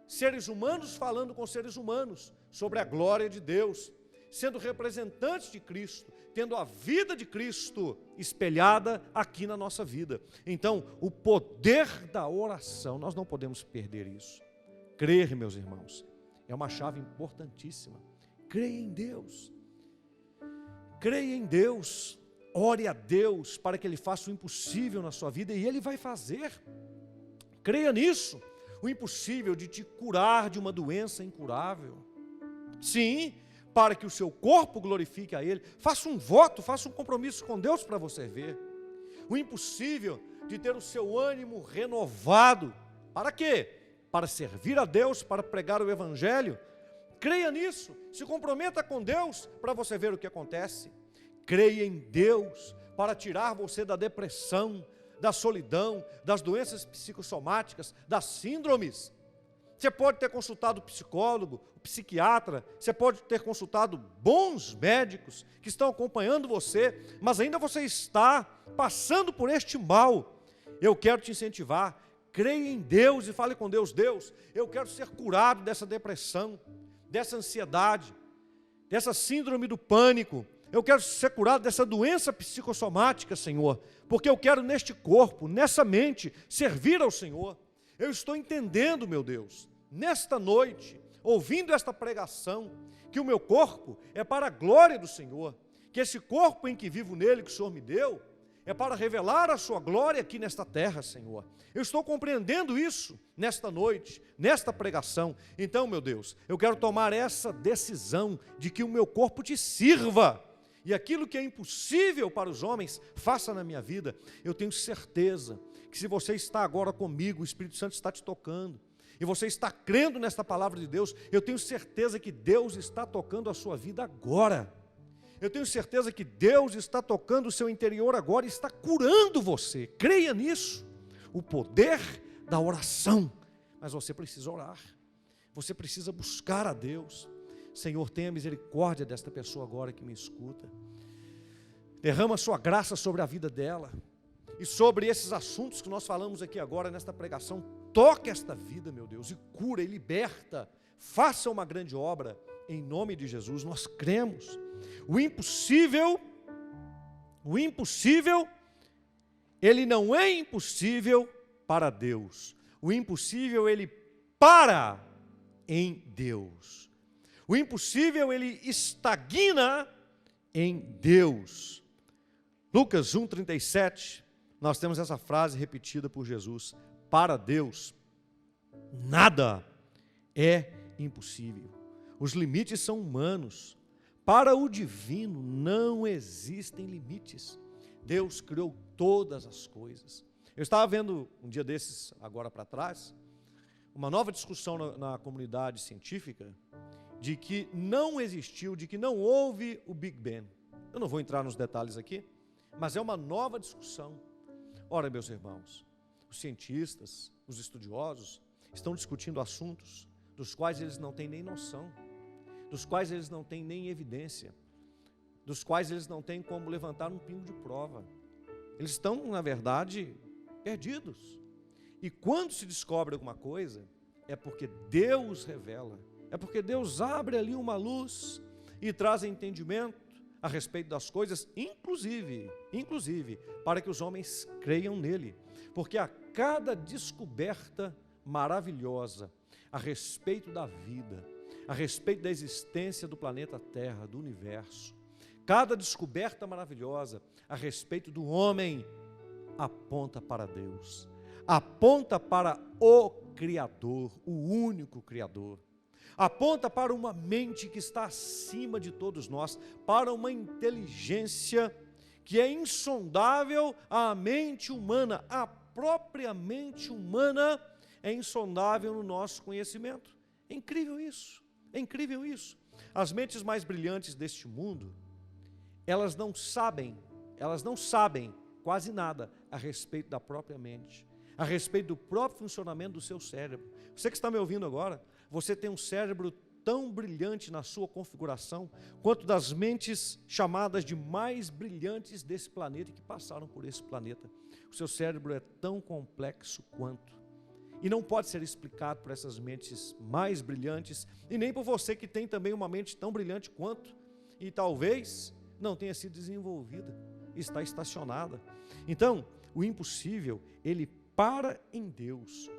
seres humanos falando com seres humanos, sobre a glória de Deus, sendo representantes de Cristo, tendo a vida de Cristo espelhada aqui na nossa vida. Então, o poder da oração, nós não podemos perder isso. Crer, meus irmãos, é uma chave importantíssima. Creia em Deus. Creia em Deus. Ore a Deus para que Ele faça o impossível na sua vida, e Ele vai fazer. Creia nisso. O impossível de te curar de uma doença incurável. Sim, para que o seu corpo glorifique a Ele. Faça um voto, faça um compromisso com Deus para você ver. O impossível de ter o seu ânimo renovado. Para quê? Para servir a Deus, para pregar o Evangelho. Creia nisso, se comprometa com Deus para você ver o que acontece. Creia em Deus para tirar você da depressão, da solidão, das doenças psicossomáticas, das síndromes. Você pode ter consultado o psicólogo, o psiquiatra, você pode ter consultado bons médicos que estão acompanhando você, mas ainda você está passando por este mal. Eu quero te incentivar, creia em Deus e fale com Deus. Deus, eu quero ser curado dessa depressão, dessa ansiedade, dessa síndrome do pânico. Eu quero ser curado dessa doença psicossomática, Senhor, porque eu quero neste corpo, nessa mente, servir ao Senhor. Eu estou entendendo, meu Deus, nesta noite, ouvindo esta pregação, que o meu corpo é para a glória do Senhor, que esse corpo em que vivo nele, que o Senhor me deu, é para revelar a sua glória aqui nesta terra, Senhor. Eu estou compreendendo isso nesta noite, nesta pregação. Então, meu Deus, eu quero tomar essa decisão de que o meu corpo te sirva. E aquilo que é impossível para os homens, faça na minha vida. Eu tenho certeza que se você está agora comigo, o Espírito Santo está te tocando, e você está crendo nesta palavra de Deus, eu tenho certeza que Deus está tocando a sua vida agora. Eu tenho certeza que Deus está tocando o seu interior agora e está curando você. Creia nisso. O poder da oração. Mas você precisa orar. Você precisa buscar a Deus. Senhor, tenha misericórdia desta pessoa agora que me escuta. Derrama a sua graça sobre a vida dela. E sobre esses assuntos que nós falamos aqui agora nesta pregação, toque esta vida, meu Deus, e cura e liberta. Faça uma grande obra em nome de Jesus. Nós cremos. O impossível, ele não é impossível para Deus. O impossível, ele para em Deus. O impossível, ele estagna em Deus. Lucas 1:37, nós temos essa frase repetida por Jesus: para Deus, nada é impossível. Os limites são humanos. Para o divino não existem limites. Deus criou todas as coisas. Eu estava vendo um dia desses, agora para trás, uma nova discussão na comunidade científica, de que não existiu, de que não houve o Big Bang. Eu não vou entrar nos detalhes aqui, mas é uma nova discussão. Ora, meus irmãos, os cientistas, os estudiosos, estão discutindo assuntos dos quais eles não têm nem noção, dos quais eles não têm nem evidência, dos quais eles não têm como levantar um pingo de prova. Eles estão, na verdade, perdidos. E quando se descobre alguma coisa, é porque Deus revela, é porque Deus abre ali uma luz e traz entendimento a respeito das coisas, inclusive, para que os homens creiam nele. Porque a cada descoberta maravilhosa a respeito da vida, a respeito da existência do planeta Terra, do universo, cada descoberta maravilhosa a respeito do homem, aponta para Deus, aponta para o Criador, o único Criador, aponta para uma mente que está acima de todos nós, para uma inteligência que é insondável à mente humana, a própria mente humana é insondável no nosso conhecimento. É incrível isso. É incrível isso. As mentes mais brilhantes deste mundo, elas não sabem quase nada a respeito da própria mente, a respeito do próprio funcionamento do seu cérebro. Você que está me ouvindo agora, você tem um cérebro tão brilhante na sua configuração, quanto das mentes chamadas de mais brilhantes desse planeta e que passaram por esse planeta. O seu cérebro é tão complexo quanto. E não pode ser explicado por essas mentes mais brilhantes, e nem por você que tem também uma mente tão brilhante quanto, e talvez não tenha sido desenvolvida, está estacionada. Então, o impossível, ele para em Deus.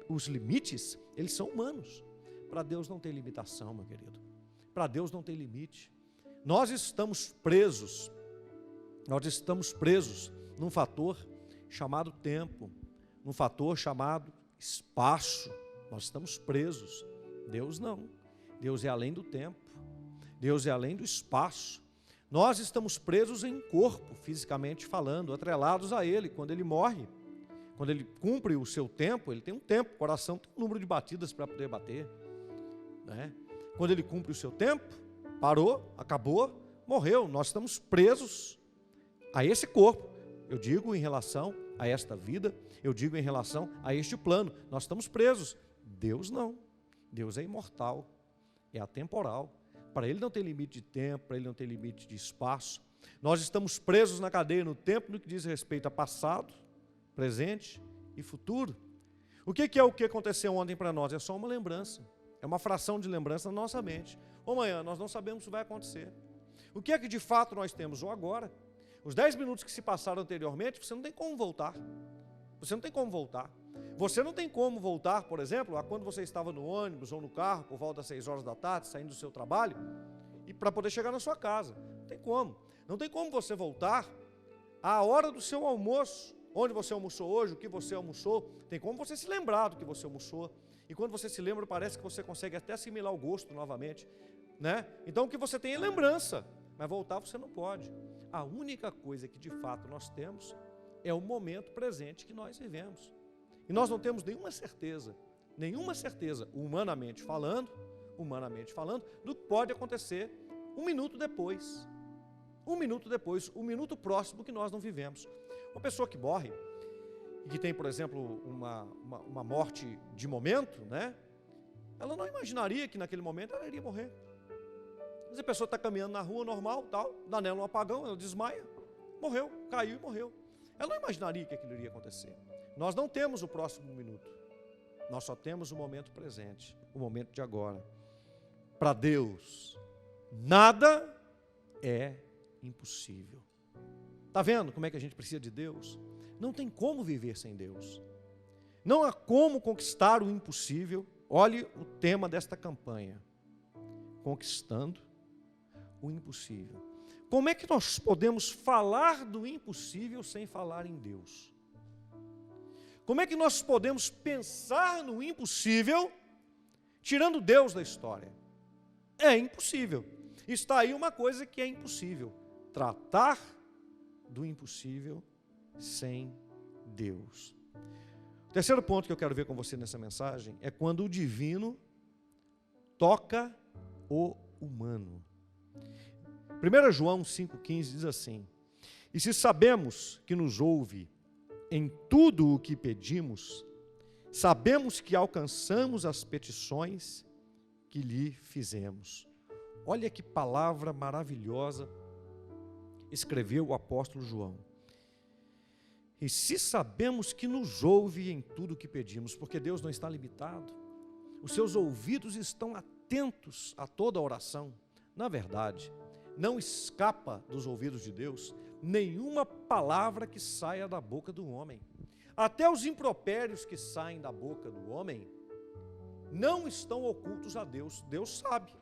Os limites, eles são humanos. Para Deus não tem limitação, meu querido. Para Deus não tem limite. Nós estamos presos num fator chamado tempo, num fator chamado espaço. Nós estamos presos. Deus não. Deus é além do tempo. Deus é além do espaço. Nós estamos presos em corpo, fisicamente falando, atrelados a Ele. Quando Ele morre, quando Ele cumpre o seu tempo, Ele tem um tempo, o coração tem um número de batidas para poder bater, né? Quando Ele cumpre o seu tempo, parou, acabou, morreu. Nós estamos presos a esse corpo. Eu digo em relação a esta vida, eu digo em relação a este plano. Nós estamos presos. Deus não. Deus é imortal, é atemporal. Para Ele não tem limite de tempo, para Ele não tem limite de espaço. Nós estamos presos na cadeia no tempo no que diz respeito a passado, presente e futuro. O que é o que aconteceu ontem para nós? É só uma lembrança. É uma fração de lembrança na nossa mente. Ou amanhã, nós não sabemos o que vai acontecer. O que é que de fato nós temos? Ou agora. Os 10 minutos que se passaram anteriormente, você não tem como voltar. Você não tem como voltar. Você não tem como voltar, por exemplo, a quando você estava no ônibus ou no carro, por volta das 6 horas da tarde, saindo do seu trabalho, e para poder chegar na sua casa. Não tem como. Não tem como você voltar à hora do seu almoço, onde você almoçou hoje, o que você almoçou. Tem como você se lembrar do que você almoçou. E quando você se lembra, parece que você consegue até assimilar o gosto novamente, né? Então o que você tem é lembrança, mas voltar você não pode. A única coisa que de fato nós temos é o momento presente que nós vivemos. E nós não temos nenhuma certeza, humanamente falando, do que pode acontecer um minuto depois, o minuto próximo que nós não vivemos. Uma pessoa que morre, e que tem, por exemplo, uma morte de momento, né? Ela não imaginaria que naquele momento ela iria morrer. Mas a pessoa está caminhando na rua normal, tal, dá nela um apagão, ela desmaia, morreu, caiu e morreu. Ela não imaginaria que aquilo iria acontecer. Nós não temos o próximo minuto, nós só temos o momento presente, o momento de agora. Para Deus, nada é impossível. Está vendo como é que a gente precisa de Deus? Não tem como viver sem Deus. Não há como conquistar o impossível. Olhe o tema desta campanha: conquistando o impossível. Como é que nós podemos falar do impossível sem falar em Deus? Como é que nós podemos pensar no impossível tirando Deus da história? É impossível. Está aí uma coisa que é impossível: tratar do impossível sem Deus. O terceiro ponto que eu quero ver com você nessa mensagem é quando o divino toca o humano. 1 João 5,15 diz assim: e se sabemos que nos ouve em tudo o que pedimos, sabemos que alcançamos as petições que lhe fizemos. Olha que palavra maravilhosa escreveu o apóstolo João. E se sabemos que nos ouve em tudo o que pedimos, porque Deus não está limitado, os seus ouvidos estão atentos a toda oração. Na verdade, não escapa dos ouvidos de Deus nenhuma palavra que saia da boca do homem. Até os impropérios que saem da boca do homem não estão ocultos a Deus. Deus sabe.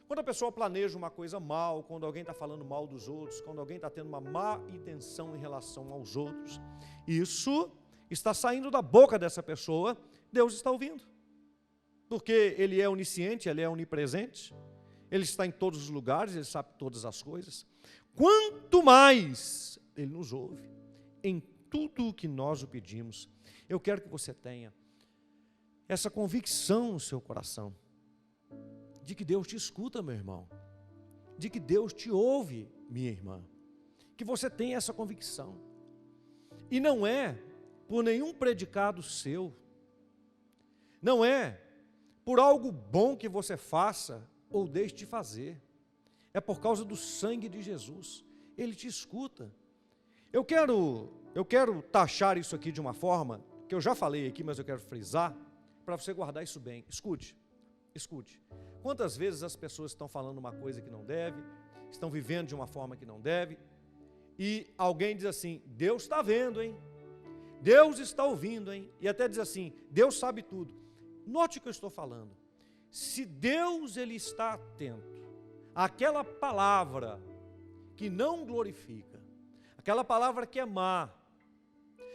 Quando a pessoa planeja uma coisa mal, quando alguém está falando mal dos outros, quando alguém está tendo uma má intenção em relação aos outros, isso está saindo da boca dessa pessoa, Deus está ouvindo. Porque Ele é onisciente, Ele é onipresente, Ele está em todos os lugares, Ele sabe todas as coisas. Quanto mais Ele nos ouve, em tudo o que nós o pedimos. Eu quero que você tenha essa convicção no seu coração, de que Deus te escuta, meu irmão, de que Deus te ouve, minha irmã, que você tenha essa convicção. E não é por nenhum predicado seu, não é por algo bom que você faça ou deixe de fazer, é por causa do sangue de Jesus. Ele te escuta. Eu quero taxar isso aqui de uma forma que eu já falei aqui, mas eu quero frisar para você guardar isso bem. Escute. Quantas vezes as pessoas estão falando uma coisa que não deve, estão vivendo de uma forma que não deve, e alguém diz assim: Deus está vendo, hein? Deus está ouvindo, hein? E até diz assim: Deus sabe tudo. Note o que eu estou falando. Se Deus ele está atento àquela palavra que não glorifica, aquela palavra que é má,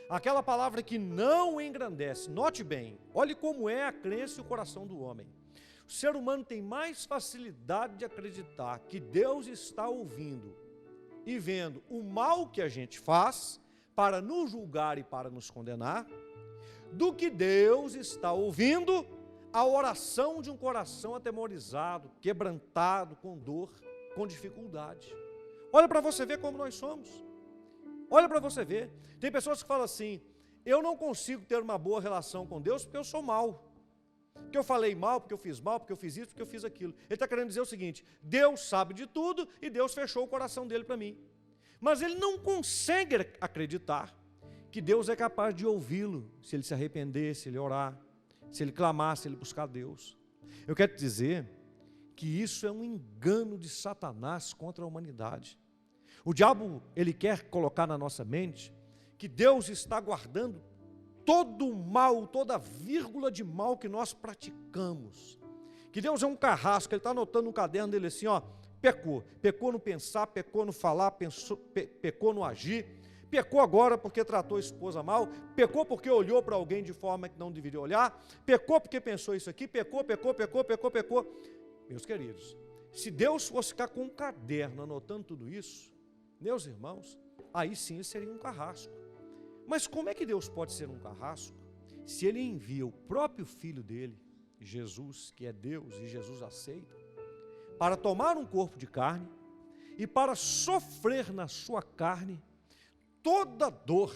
aquela palavra que não engrandece, note bem, olhe como é a crença e o coração do homem. O ser humano tem mais facilidade de acreditar que Deus está ouvindo e vendo o mal que a gente faz para nos julgar e para nos condenar, do que Deus está ouvindo a oração de um coração atemorizado, quebrantado, com dor, com dificuldade. Olha para você ver como nós somos. Olha para você ver. Tem pessoas que falam assim: eu não consigo ter uma boa relação com Deus porque eu sou mau. Porque eu falei mal, porque eu fiz mal, porque eu fiz isso, porque eu fiz aquilo. Ele está querendo dizer o seguinte: Deus sabe de tudo e Deus fechou o coração dele para mim. Mas ele não consegue acreditar que Deus é capaz de ouvi-lo, se ele se arrepender, se ele orar, se ele clamar, se ele buscar Deus. Eu quero te dizer que isso é um engano de Satanás contra a humanidade. O diabo, ele quer colocar na nossa mente que Deus está guardando todo o mal, toda vírgula de mal que nós praticamos. Que Deus é um carrasco, ele está anotando no caderno dele assim, ó: pecou no pensar, pecou no falar, pecou no agir, pecou agora porque tratou a esposa mal, pecou porque olhou para alguém de forma que não deveria olhar, pecou porque pensou isso aqui, pecou. Meus queridos, se Deus fosse ficar com um caderno anotando tudo isso, meus irmãos, aí sim seria um carrasco. Mas como é que Deus pode ser um carrasco se Ele envia o próprio Filho dele, Jesus, que é Deus e Jesus aceita, para tomar um corpo de carne e para sofrer na sua carne toda dor,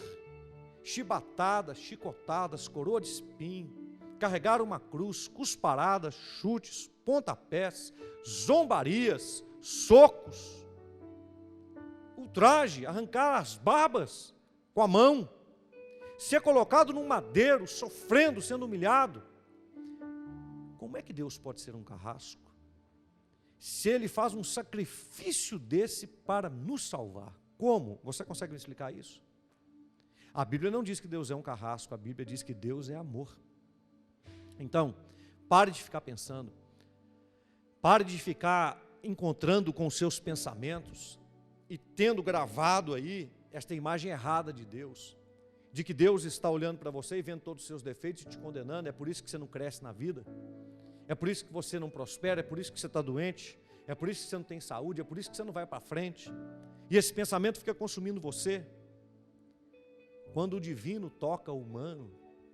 chibatadas, chicotadas, coroa de espinho, carregar uma cruz, cusparadas, chutes, pontapés, zombarias, socos, ultraje, arrancar as barbas com a mão, ser colocado num madeiro, sofrendo, sendo humilhado? Como é que Deus pode ser um carrasco se Ele faz um sacrifício desse para nos salvar? Como? Você consegue me explicar isso? A Bíblia não diz que Deus é um carrasco, a Bíblia diz que Deus é amor. Então, pare de ficar pensando, pare de ficar encontrando com os seus pensamentos e tendo gravado aí esta imagem errada de Deus, de que Deus está olhando para você e vendo todos os seus defeitos e te condenando. É por isso que você não cresce na vida, é por isso que você não prospera, é por isso que você está doente, é por isso que você não tem saúde, é por isso que você não vai para frente, e esse pensamento fica consumindo você. Quando o divino toca o humano,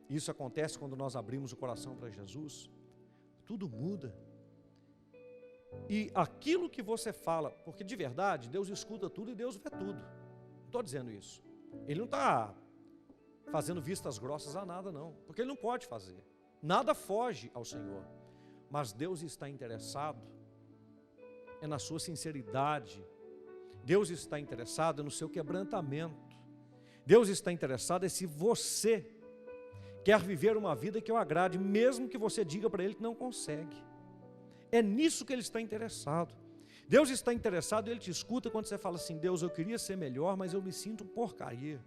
isso acontece quando nós abrimos o coração para Jesus, tudo muda. E aquilo que você fala, porque de verdade, Deus escuta tudo e Deus vê tudo. Não estou dizendo isso. Ele não está fazendo vistas grossas a nada, não, porque Ele não pode fazer. Nada foge ao Senhor. Mas Deus está interessado na sua sinceridade. Deus está interessado no seu quebrantamento. Deus está interessado se você quer viver uma vida que o agrade, mesmo que você diga para Ele que não consegue. É nisso que Ele está interessado. Deus está interessado e Ele te escuta quando você fala assim: Deus, eu queria ser melhor, mas eu me sinto um porcaria.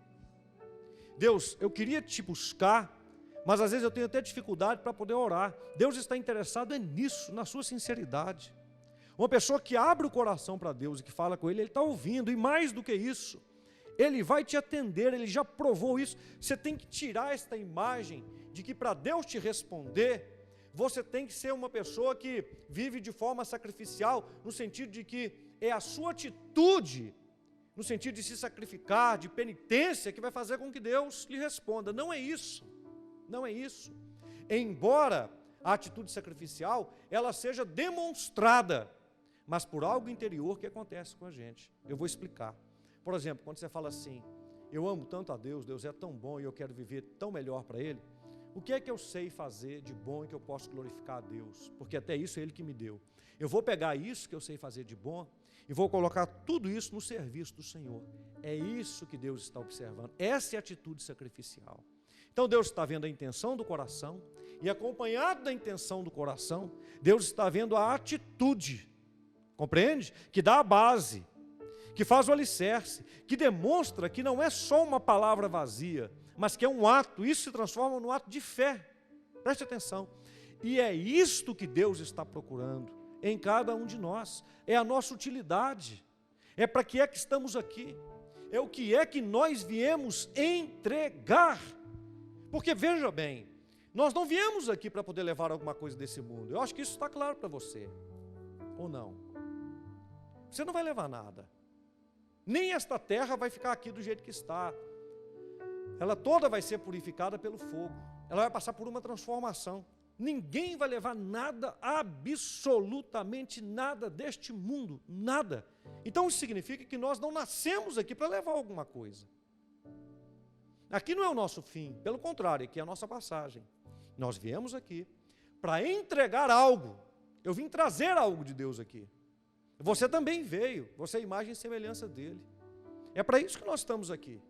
Deus, eu queria te buscar, mas às vezes eu tenho até dificuldade para poder orar. Deus está interessado nisso, na sua sinceridade. Uma pessoa que abre o coração para Deus e que fala com Ele, Ele está ouvindo, e mais do que isso, Ele vai te atender. Ele já provou isso. Você tem que tirar esta imagem de que para Deus te responder, você tem que ser uma pessoa que vive de forma sacrificial, no sentido de que é a sua atitude, no sentido de se sacrificar, de penitência, que vai fazer com que Deus lhe responda. Não é isso, não é isso. Embora a atitude sacrificial, ela seja demonstrada, mas por algo interior que acontece com a gente. Eu vou explicar. Por exemplo, quando você fala assim: eu amo tanto a Deus, Deus é tão bom e eu quero viver tão melhor para Ele, o que é que eu sei fazer de bom e que eu posso glorificar a Deus? Porque até isso é Ele que me deu. Eu vou pegar isso que eu sei fazer de bom e vou colocar tudo isso no serviço do Senhor. É isso que Deus está observando. Essa é a atitude sacrificial. Então Deus está vendo a intenção do coração, e acompanhado da intenção do coração, Deus está vendo a atitude, compreende? Que dá a base, que faz o alicerce, que demonstra que não é só uma palavra vazia, mas que é um ato. Isso se transforma num ato de fé. Preste atenção. E é isto que Deus está procurando em cada um de nós. É a nossa utilidade. É para que é que estamos aqui. É o que é que nós viemos entregar. Porque veja bem, nós não viemos aqui para poder levar alguma coisa desse mundo. Eu acho que isso está claro para você. Ou não? Você não vai levar nada. Nem esta terra vai ficar aqui do jeito que está. Ela toda vai ser purificada pelo fogo. Ela vai passar por uma transformação. Ninguém vai levar nada, absolutamente nada deste mundo, nada. Então isso significa que nós não nascemos aqui para levar alguma coisa. Aqui não é o nosso fim, pelo contrário, aqui é a nossa passagem. Nós viemos aqui para entregar algo. Eu vim trazer algo de Deus aqui. Você também veio, você é a imagem e semelhança dele. É para isso que nós estamos aqui.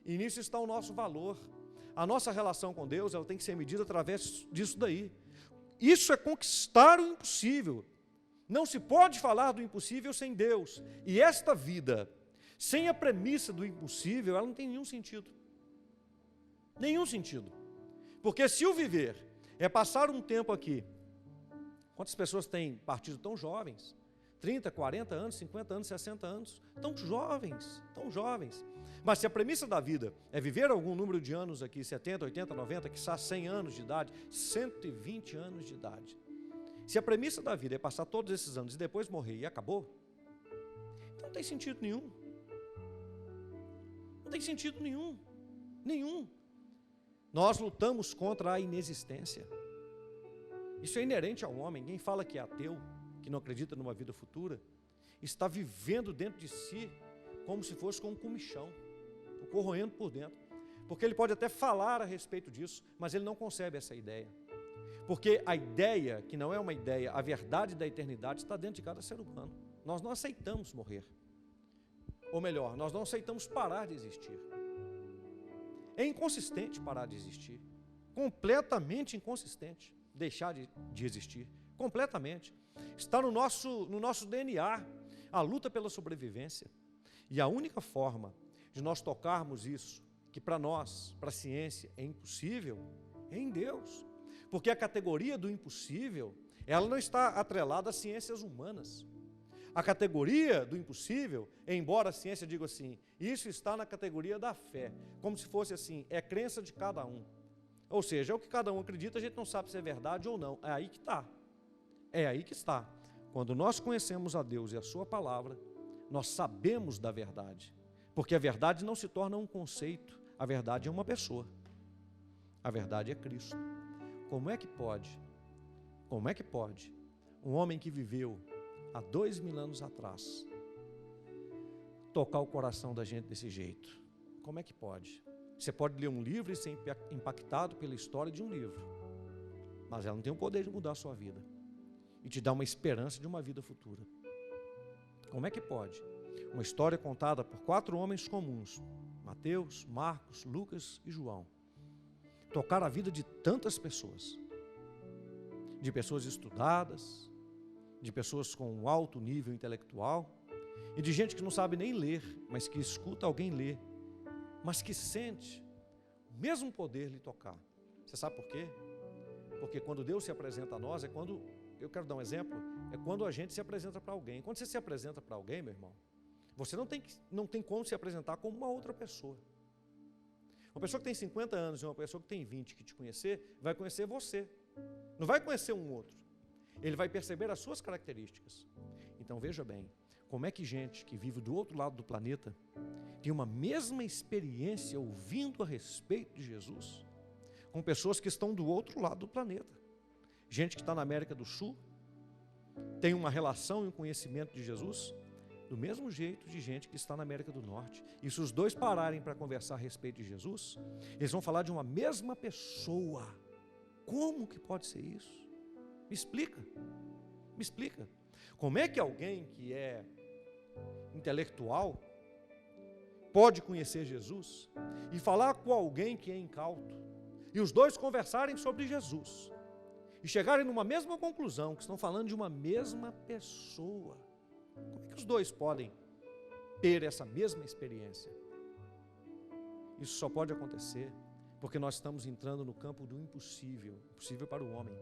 E nisso está o nosso valor. A nossa relação com Deus, ela tem que ser medida através disso daí. Isso é conquistar o impossível. Não se pode falar do impossível sem Deus. E esta vida, sem a premissa do impossível, ela não tem nenhum sentido. Nenhum sentido. Porque se o viver é passar um tempo aqui, quantas pessoas têm partido tão jovens? 30, 40 anos, 50 anos, 60 anos, tão jovens, tão jovens. Mas se a premissa da vida é viver algum número de anos aqui, 70, 80, 90, quiçá 100 anos de idade, 120 anos de idade. Se a premissa da vida é passar todos esses anos e depois morrer e acabou, então não tem sentido nenhum. Não tem sentido nenhum. Nenhum. Nós lutamos contra a inexistência. Isso é inerente ao homem. Quem fala que é ateu, que não acredita numa vida futura, está vivendo dentro de si como se fosse com um comichão, corroendo por dentro. Porque ele pode até falar a respeito disso, mas ele não concebe essa ideia. Porque a ideia, que não é uma ideia, a verdade da eternidade está dentro de cada ser humano. Nós não aceitamos morrer. Ou melhor, nós não aceitamos parar de existir. É inconsistente parar de existir. Completamente inconsistente deixar de existir. Completamente. Está no nosso DNA a luta pela sobrevivência. E a única forma de nós tocarmos isso, que para nós, para a ciência, é impossível, é em Deus. Porque a categoria do impossível, ela não está atrelada às ciências humanas. A categoria do impossível, embora a ciência diga assim, isso está na categoria da fé, como se fosse assim, é crença de cada um. Ou seja, é o que cada um acredita, a gente não sabe se é verdade ou não. É aí que está. É aí que está. Quando nós conhecemos a Deus e a sua palavra, nós sabemos da verdade. Porque a verdade não se torna um conceito, a verdade é uma pessoa. A verdade é Cristo. Como é que pode um homem que viveu há 2000 anos atrás tocar o coração da gente desse jeito? Como é que pode? Você pode ler um livro e ser impactado pela história de um livro, mas ela não tem o poder de mudar a sua vida e te dar uma esperança de uma vida futura. Como é que pode? Uma história contada por 4 homens comuns, Mateus, Marcos, Lucas e João, tocar a vida de tantas pessoas, de pessoas estudadas, de pessoas com um alto nível intelectual, e de gente que não sabe nem ler, mas que escuta alguém ler, mas que sente o mesmo poder lhe tocar. Você sabe por quê? Porque quando Deus se apresenta a nós, eu quero dar um exemplo, é quando a gente se apresenta para alguém. Quando você se apresenta para alguém, meu irmão, você não tem como se apresentar como uma outra pessoa. Uma pessoa que tem 50 anos e uma pessoa que tem 20 que te conhecer, vai conhecer você. Não vai conhecer um outro. Ele vai perceber as suas características. Então veja bem, como é que gente que vive do outro lado do planeta tem uma mesma experiência ouvindo a respeito de Jesus com pessoas que estão do outro lado do planeta. Gente que está na América do Sul tem uma relação e um conhecimento de Jesus do mesmo jeito de gente que está na América do Norte. E se os dois pararem para conversar a respeito de Jesus, eles vão falar de uma mesma pessoa. Como que pode ser isso? Me explica. Me explica. Como é que alguém que é intelectual pode conhecer Jesus e falar com alguém que é incauto e os dois conversarem sobre Jesus e chegarem numa mesma conclusão, que estão falando de uma mesma pessoa? Como é que os dois podem ter essa mesma experiência? Isso só pode acontecer porque nós estamos entrando no campo do impossível, impossível para o homem,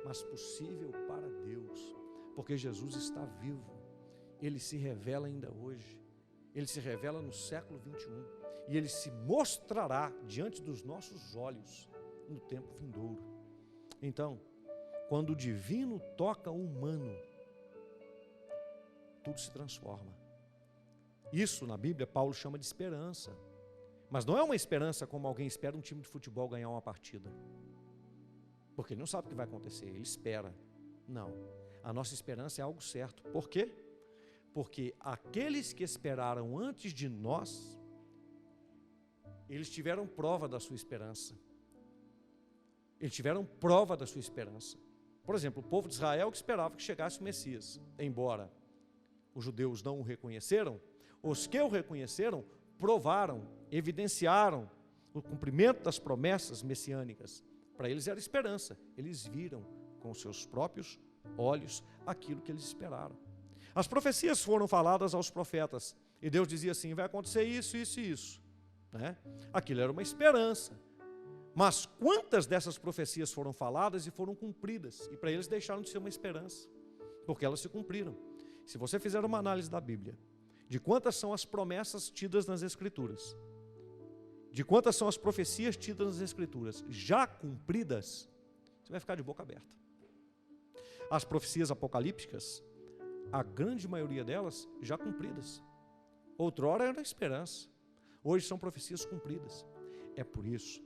mas possível para Deus, porque Jesus está vivo, Ele se revela ainda hoje, Ele se revela no século 21, e Ele se mostrará diante dos nossos olhos no tempo vindouro. Então, quando o divino toca o humano, tudo se transforma. Isso na Bíblia Paulo chama de esperança, mas não é uma esperança como alguém espera um time de futebol ganhar uma partida, porque ele não sabe o que vai acontecer, ele espera. Não, a nossa esperança é algo certo. Por quê? Porque aqueles que esperaram antes de nós, eles tiveram prova da sua esperança. Eles tiveram prova da sua esperança. Por exemplo, o povo de Israel que esperava que chegasse o Messias, embora os judeus não o reconheceram, os que o reconheceram provaram, evidenciaram o cumprimento das promessas messiânicas. Para eles era esperança, eles viram com seus próprios olhos aquilo que eles esperaram. As profecias foram faladas aos profetas, e Deus dizia assim, vai acontecer isso, isso e isso, né? Aquilo era uma esperança, mas quantas dessas profecias foram faladas e foram cumpridas? E para eles deixaram de ser uma esperança, porque elas se cumpriram. Se você fizer uma análise da Bíblia, de quantas são as promessas tidas nas Escrituras, de quantas são as profecias tidas nas Escrituras já cumpridas, você vai ficar de boca aberta. As profecias apocalípticas, a grande maioria delas já cumpridas. Outrora era esperança, hoje são profecias cumpridas. É por isso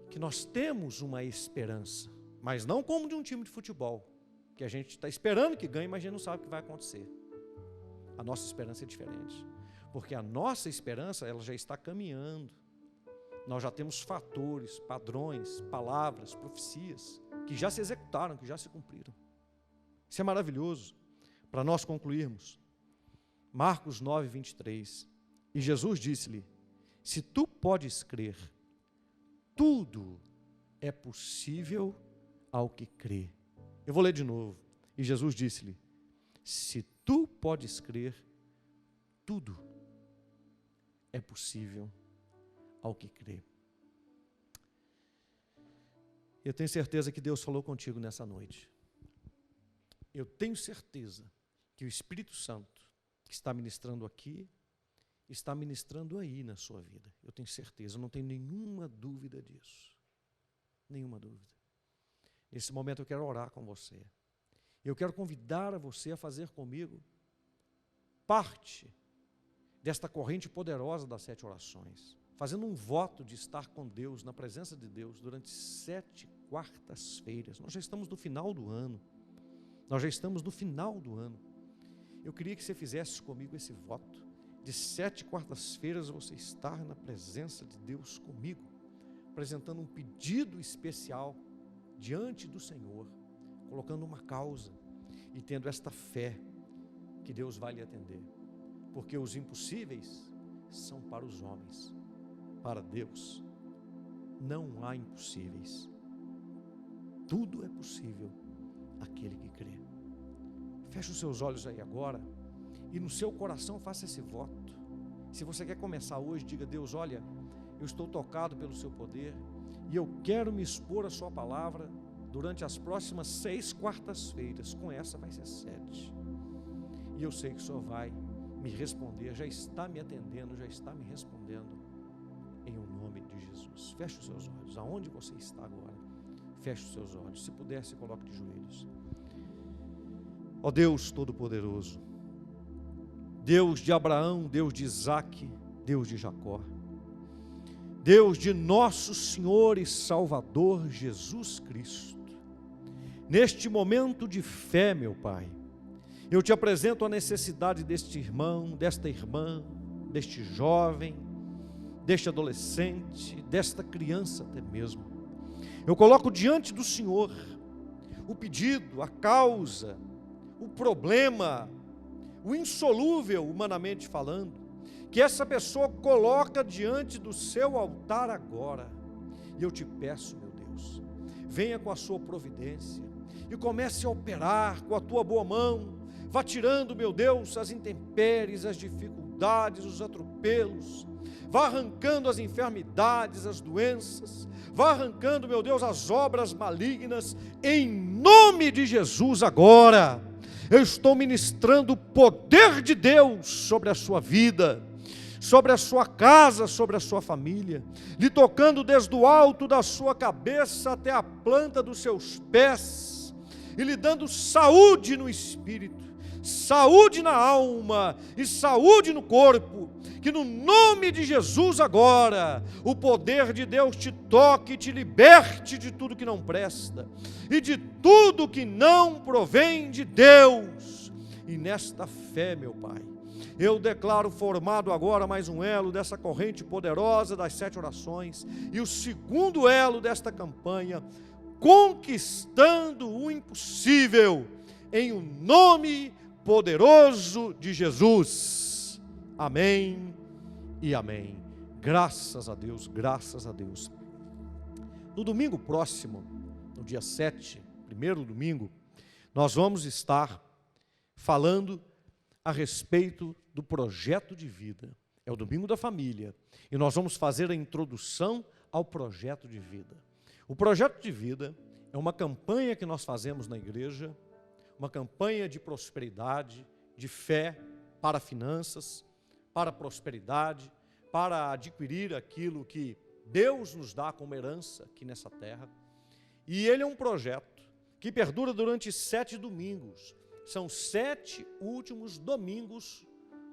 que nós temos uma esperança, mas não como de um time de futebol, que a gente está esperando que ganhe, mas a gente não sabe o que vai acontecer. A nossa esperança é diferente, porque a nossa esperança, ela já está caminhando. Nós já temos fatores, padrões, palavras, profecias, que já se executaram, que já se cumpriram. Isso é maravilhoso. Para nós concluirmos, Marcos 9, 23, e Jesus disse-lhe: se tu podes crer, tudo é possível ao que crê. Eu vou ler de novo. E Jesus disse-lhe: se tu podes crer, tudo é possível ao que crê. Eu tenho certeza que Deus falou contigo nessa noite. Eu tenho certeza que o Espírito Santo, que está ministrando aqui, está ministrando aí na sua vida. Eu tenho certeza, não tenho nenhuma dúvida disso. Nenhuma dúvida. Nesse momento eu quero orar com você. Eu quero convidar a você a fazer comigo parte desta corrente poderosa das 7 orações, fazendo um voto de estar com Deus, na presença de Deus, durante 7 quartas-feiras. Nós já estamos no final do ano. Eu queria que você fizesse comigo esse voto, de 7 quartas-feiras você estar na presença de Deus comigo, apresentando um pedido especial diante do Senhor, colocando uma causa e tendo esta fé que Deus vai lhe atender, porque os impossíveis são para os homens, para Deus não há impossíveis. Tudo é possível àquele que crê. Feche os seus olhos aí agora e no seu coração faça esse voto. Se você quer começar hoje, diga: Deus, olha, eu estou tocado pelo seu poder e eu quero me expor à sua palavra durante as próximas 6 quartas-feiras. Com essa vai ser 7. E eu sei que o Senhor vai me responder, já está me atendendo, já está me respondendo, em o nome de Jesus. Feche os seus olhos, aonde você está agora, feche os seus olhos, se puder, se coloque de joelhos. Ó Deus Todo-Poderoso, Deus de Abraão, Deus de Isaque, Deus de Jacó, Deus de nosso Senhor e Salvador Jesus Cristo, neste momento de fé, meu Pai, eu te apresento a necessidade deste irmão, desta irmã, deste jovem, deste adolescente, desta criança até mesmo. Eu coloco diante do Senhor o pedido, a causa, o problema, o insolúvel, humanamente falando, que essa pessoa coloca diante do seu altar agora. E eu te peço, meu Deus, venha com a sua providência e comece a operar com a tua boa mão. Vá tirando, meu Deus, as intempéries, as dificuldades, os atropelos. Vá arrancando as enfermidades, as doenças. Vá arrancando, meu Deus, as obras malignas. Em nome de Jesus agora, eu estou ministrando o poder de Deus sobre a sua vida, sobre a sua casa, sobre a sua família, lhe tocando desde o alto da sua cabeça até a planta dos seus pés, e lhe dando saúde no espírito, saúde na alma e saúde no corpo. Que no nome de Jesus agora, o poder de Deus te toque e te liberte de tudo que não presta e de tudo que não provém de Deus. E nesta fé, meu Pai, eu declaro formado agora mais um elo dessa corrente poderosa das 7 orações e o segundo elo desta campanha, conquistando o impossível, em o nome poderoso de Jesus. Amém e amém. Graças a Deus, graças a Deus. No domingo próximo, no dia 7, primeiro domingo, nós vamos estar falando a respeito do projeto de vida. É o domingo da família e nós vamos fazer a introdução ao projeto de vida. O projeto de vida é uma campanha que nós fazemos na igreja, uma campanha de prosperidade, de fé para finanças, para prosperidade, para adquirir aquilo que Deus nos dá como herança aqui nessa terra. E ele é um projeto que perdura durante 7 domingos. São 7 últimos domingos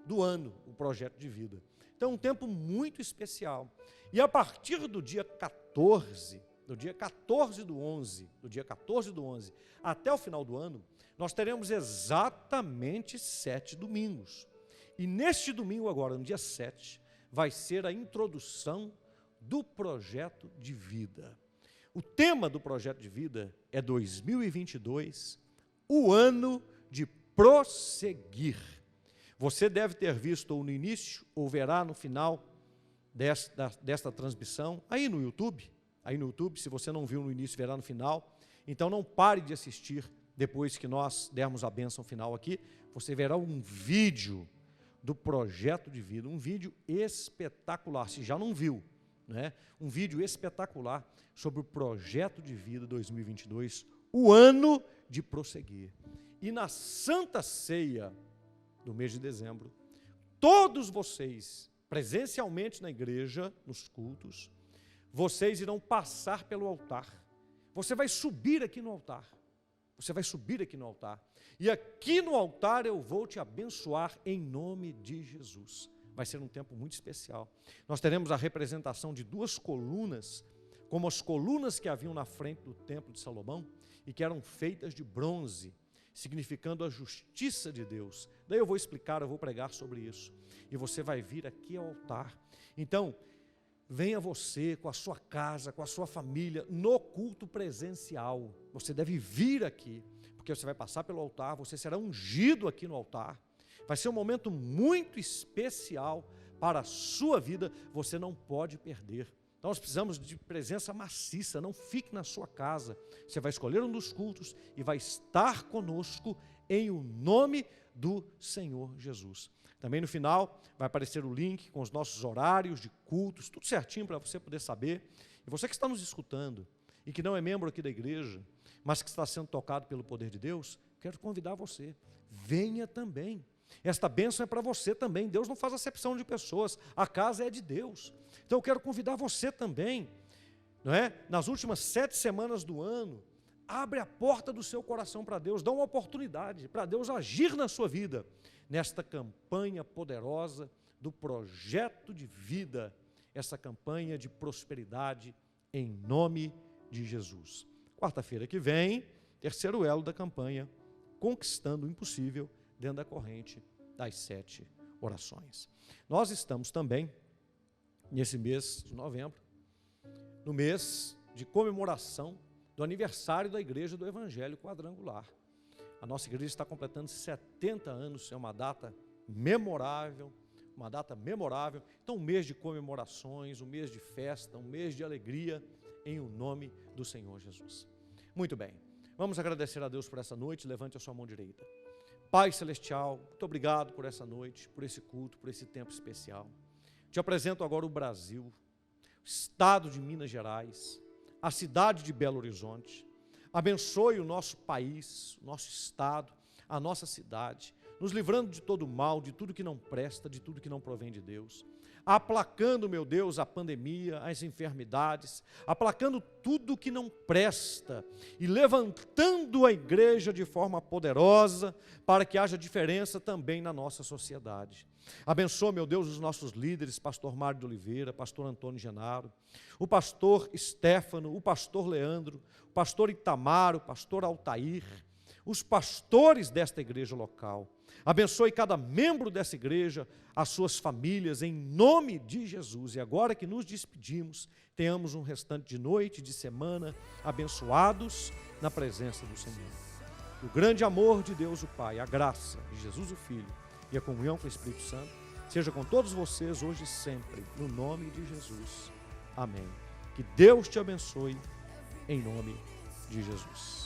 do ano, o projeto de vida. Então, um tempo muito especial. E a partir do dia 14, do dia 14 do 11, até o final do ano, nós teremos exatamente 7 domingos. E neste domingo agora, no dia 7, vai ser a introdução do projeto de vida. O tema do projeto de vida é 2022, o ano de prosseguir. Você deve ter visto ou no início, ou verá no final desta transmissão, aí no YouTube, se você não viu no início, verá no final. Então não pare de assistir depois que nós dermos a bênção final aqui, você verá um vídeo do projeto de vida, um vídeo espetacular, se já não viu, né? Um vídeo espetacular sobre o projeto de vida 2022, o ano de prosseguir. E na Santa Ceia do mês de dezembro, todos vocês, presencialmente na igreja, nos cultos, vocês irão passar pelo altar. Você vai subir aqui no altar. E aqui no altar eu vou te abençoar em nome de Jesus. Vai ser um tempo muito especial. Nós teremos a representação de 2 colunas, como as colunas que haviam na frente do templo de Salomão, e que eram feitas de bronze, significando a justiça de Deus. Daí eu vou explicar, eu vou pregar sobre isso. E você vai vir aqui ao altar. Então, venha você com a sua casa, com a sua família, no culto presencial. Você deve vir aqui, porque você vai passar pelo altar, você será ungido aqui no altar. Vai ser um momento muito especial para a sua vida, você não pode perder. Então nós precisamos de presença maciça, não fique na sua casa. Você vai escolher um dos cultos e vai estar conosco em o nome do Senhor Jesus. Também no final vai aparecer o link com os nossos horários de cultos, tudo certinho para você poder saber. E você que está nos escutando e que não é membro aqui da igreja, mas que está sendo tocado pelo poder de Deus, quero convidar você, venha também. Esta bênção é para você também. Deus não faz acepção de pessoas, a casa é de Deus. Então eu quero convidar você também, não é? Nas últimas 7 semanas do ano, abre a porta do seu coração para Deus, dá uma oportunidade para Deus agir na sua vida, nesta campanha poderosa do projeto de vida, essa campanha de prosperidade em nome de Jesus. Quarta-feira que vem, terceiro elo da campanha, Conquistando o Impossível, dentro da corrente das 7 orações. Nós estamos também, nesse mês de novembro, no mês de comemoração do aniversário da Igreja do Evangelho Quadrangular. A nossa igreja está completando 70 anos, é uma data memorável, Então, um mês de comemorações, um mês de festa, um mês de alegria, em o nome do Senhor Jesus. Muito bem, vamos agradecer a Deus por essa noite, levante a sua mão direita. Pai Celestial, muito obrigado por essa noite, por esse culto, por esse tempo especial. Te apresento agora o Brasil, o estado de Minas Gerais, a cidade de Belo Horizonte. Abençoe o nosso país, o nosso estado, a nossa cidade, nos livrando de todo mal, de tudo que não presta, de tudo que não provém de Deus. Aplacando, meu Deus, a pandemia, as enfermidades, aplacando tudo que não presta e levantando a igreja de forma poderosa para que haja diferença também na nossa sociedade. Abençoa, meu Deus, os nossos líderes, pastor Mário de Oliveira, pastor Antônio Genaro, o pastor Estéfano, o pastor Leandro, o pastor Itamar, o pastor Altair, os pastores desta igreja local. Abençoe cada membro dessa igreja, as suas famílias, em nome de Jesus. E agora que nos despedimos, tenhamos um restante de noite, de semana, abençoados na presença do Senhor. Que o grande amor de Deus o Pai, a graça de Jesus o Filho e a comunhão com o Espírito Santo seja com todos vocês hoje e sempre, no nome de Jesus. Amém. Que Deus te abençoe, em nome de Jesus.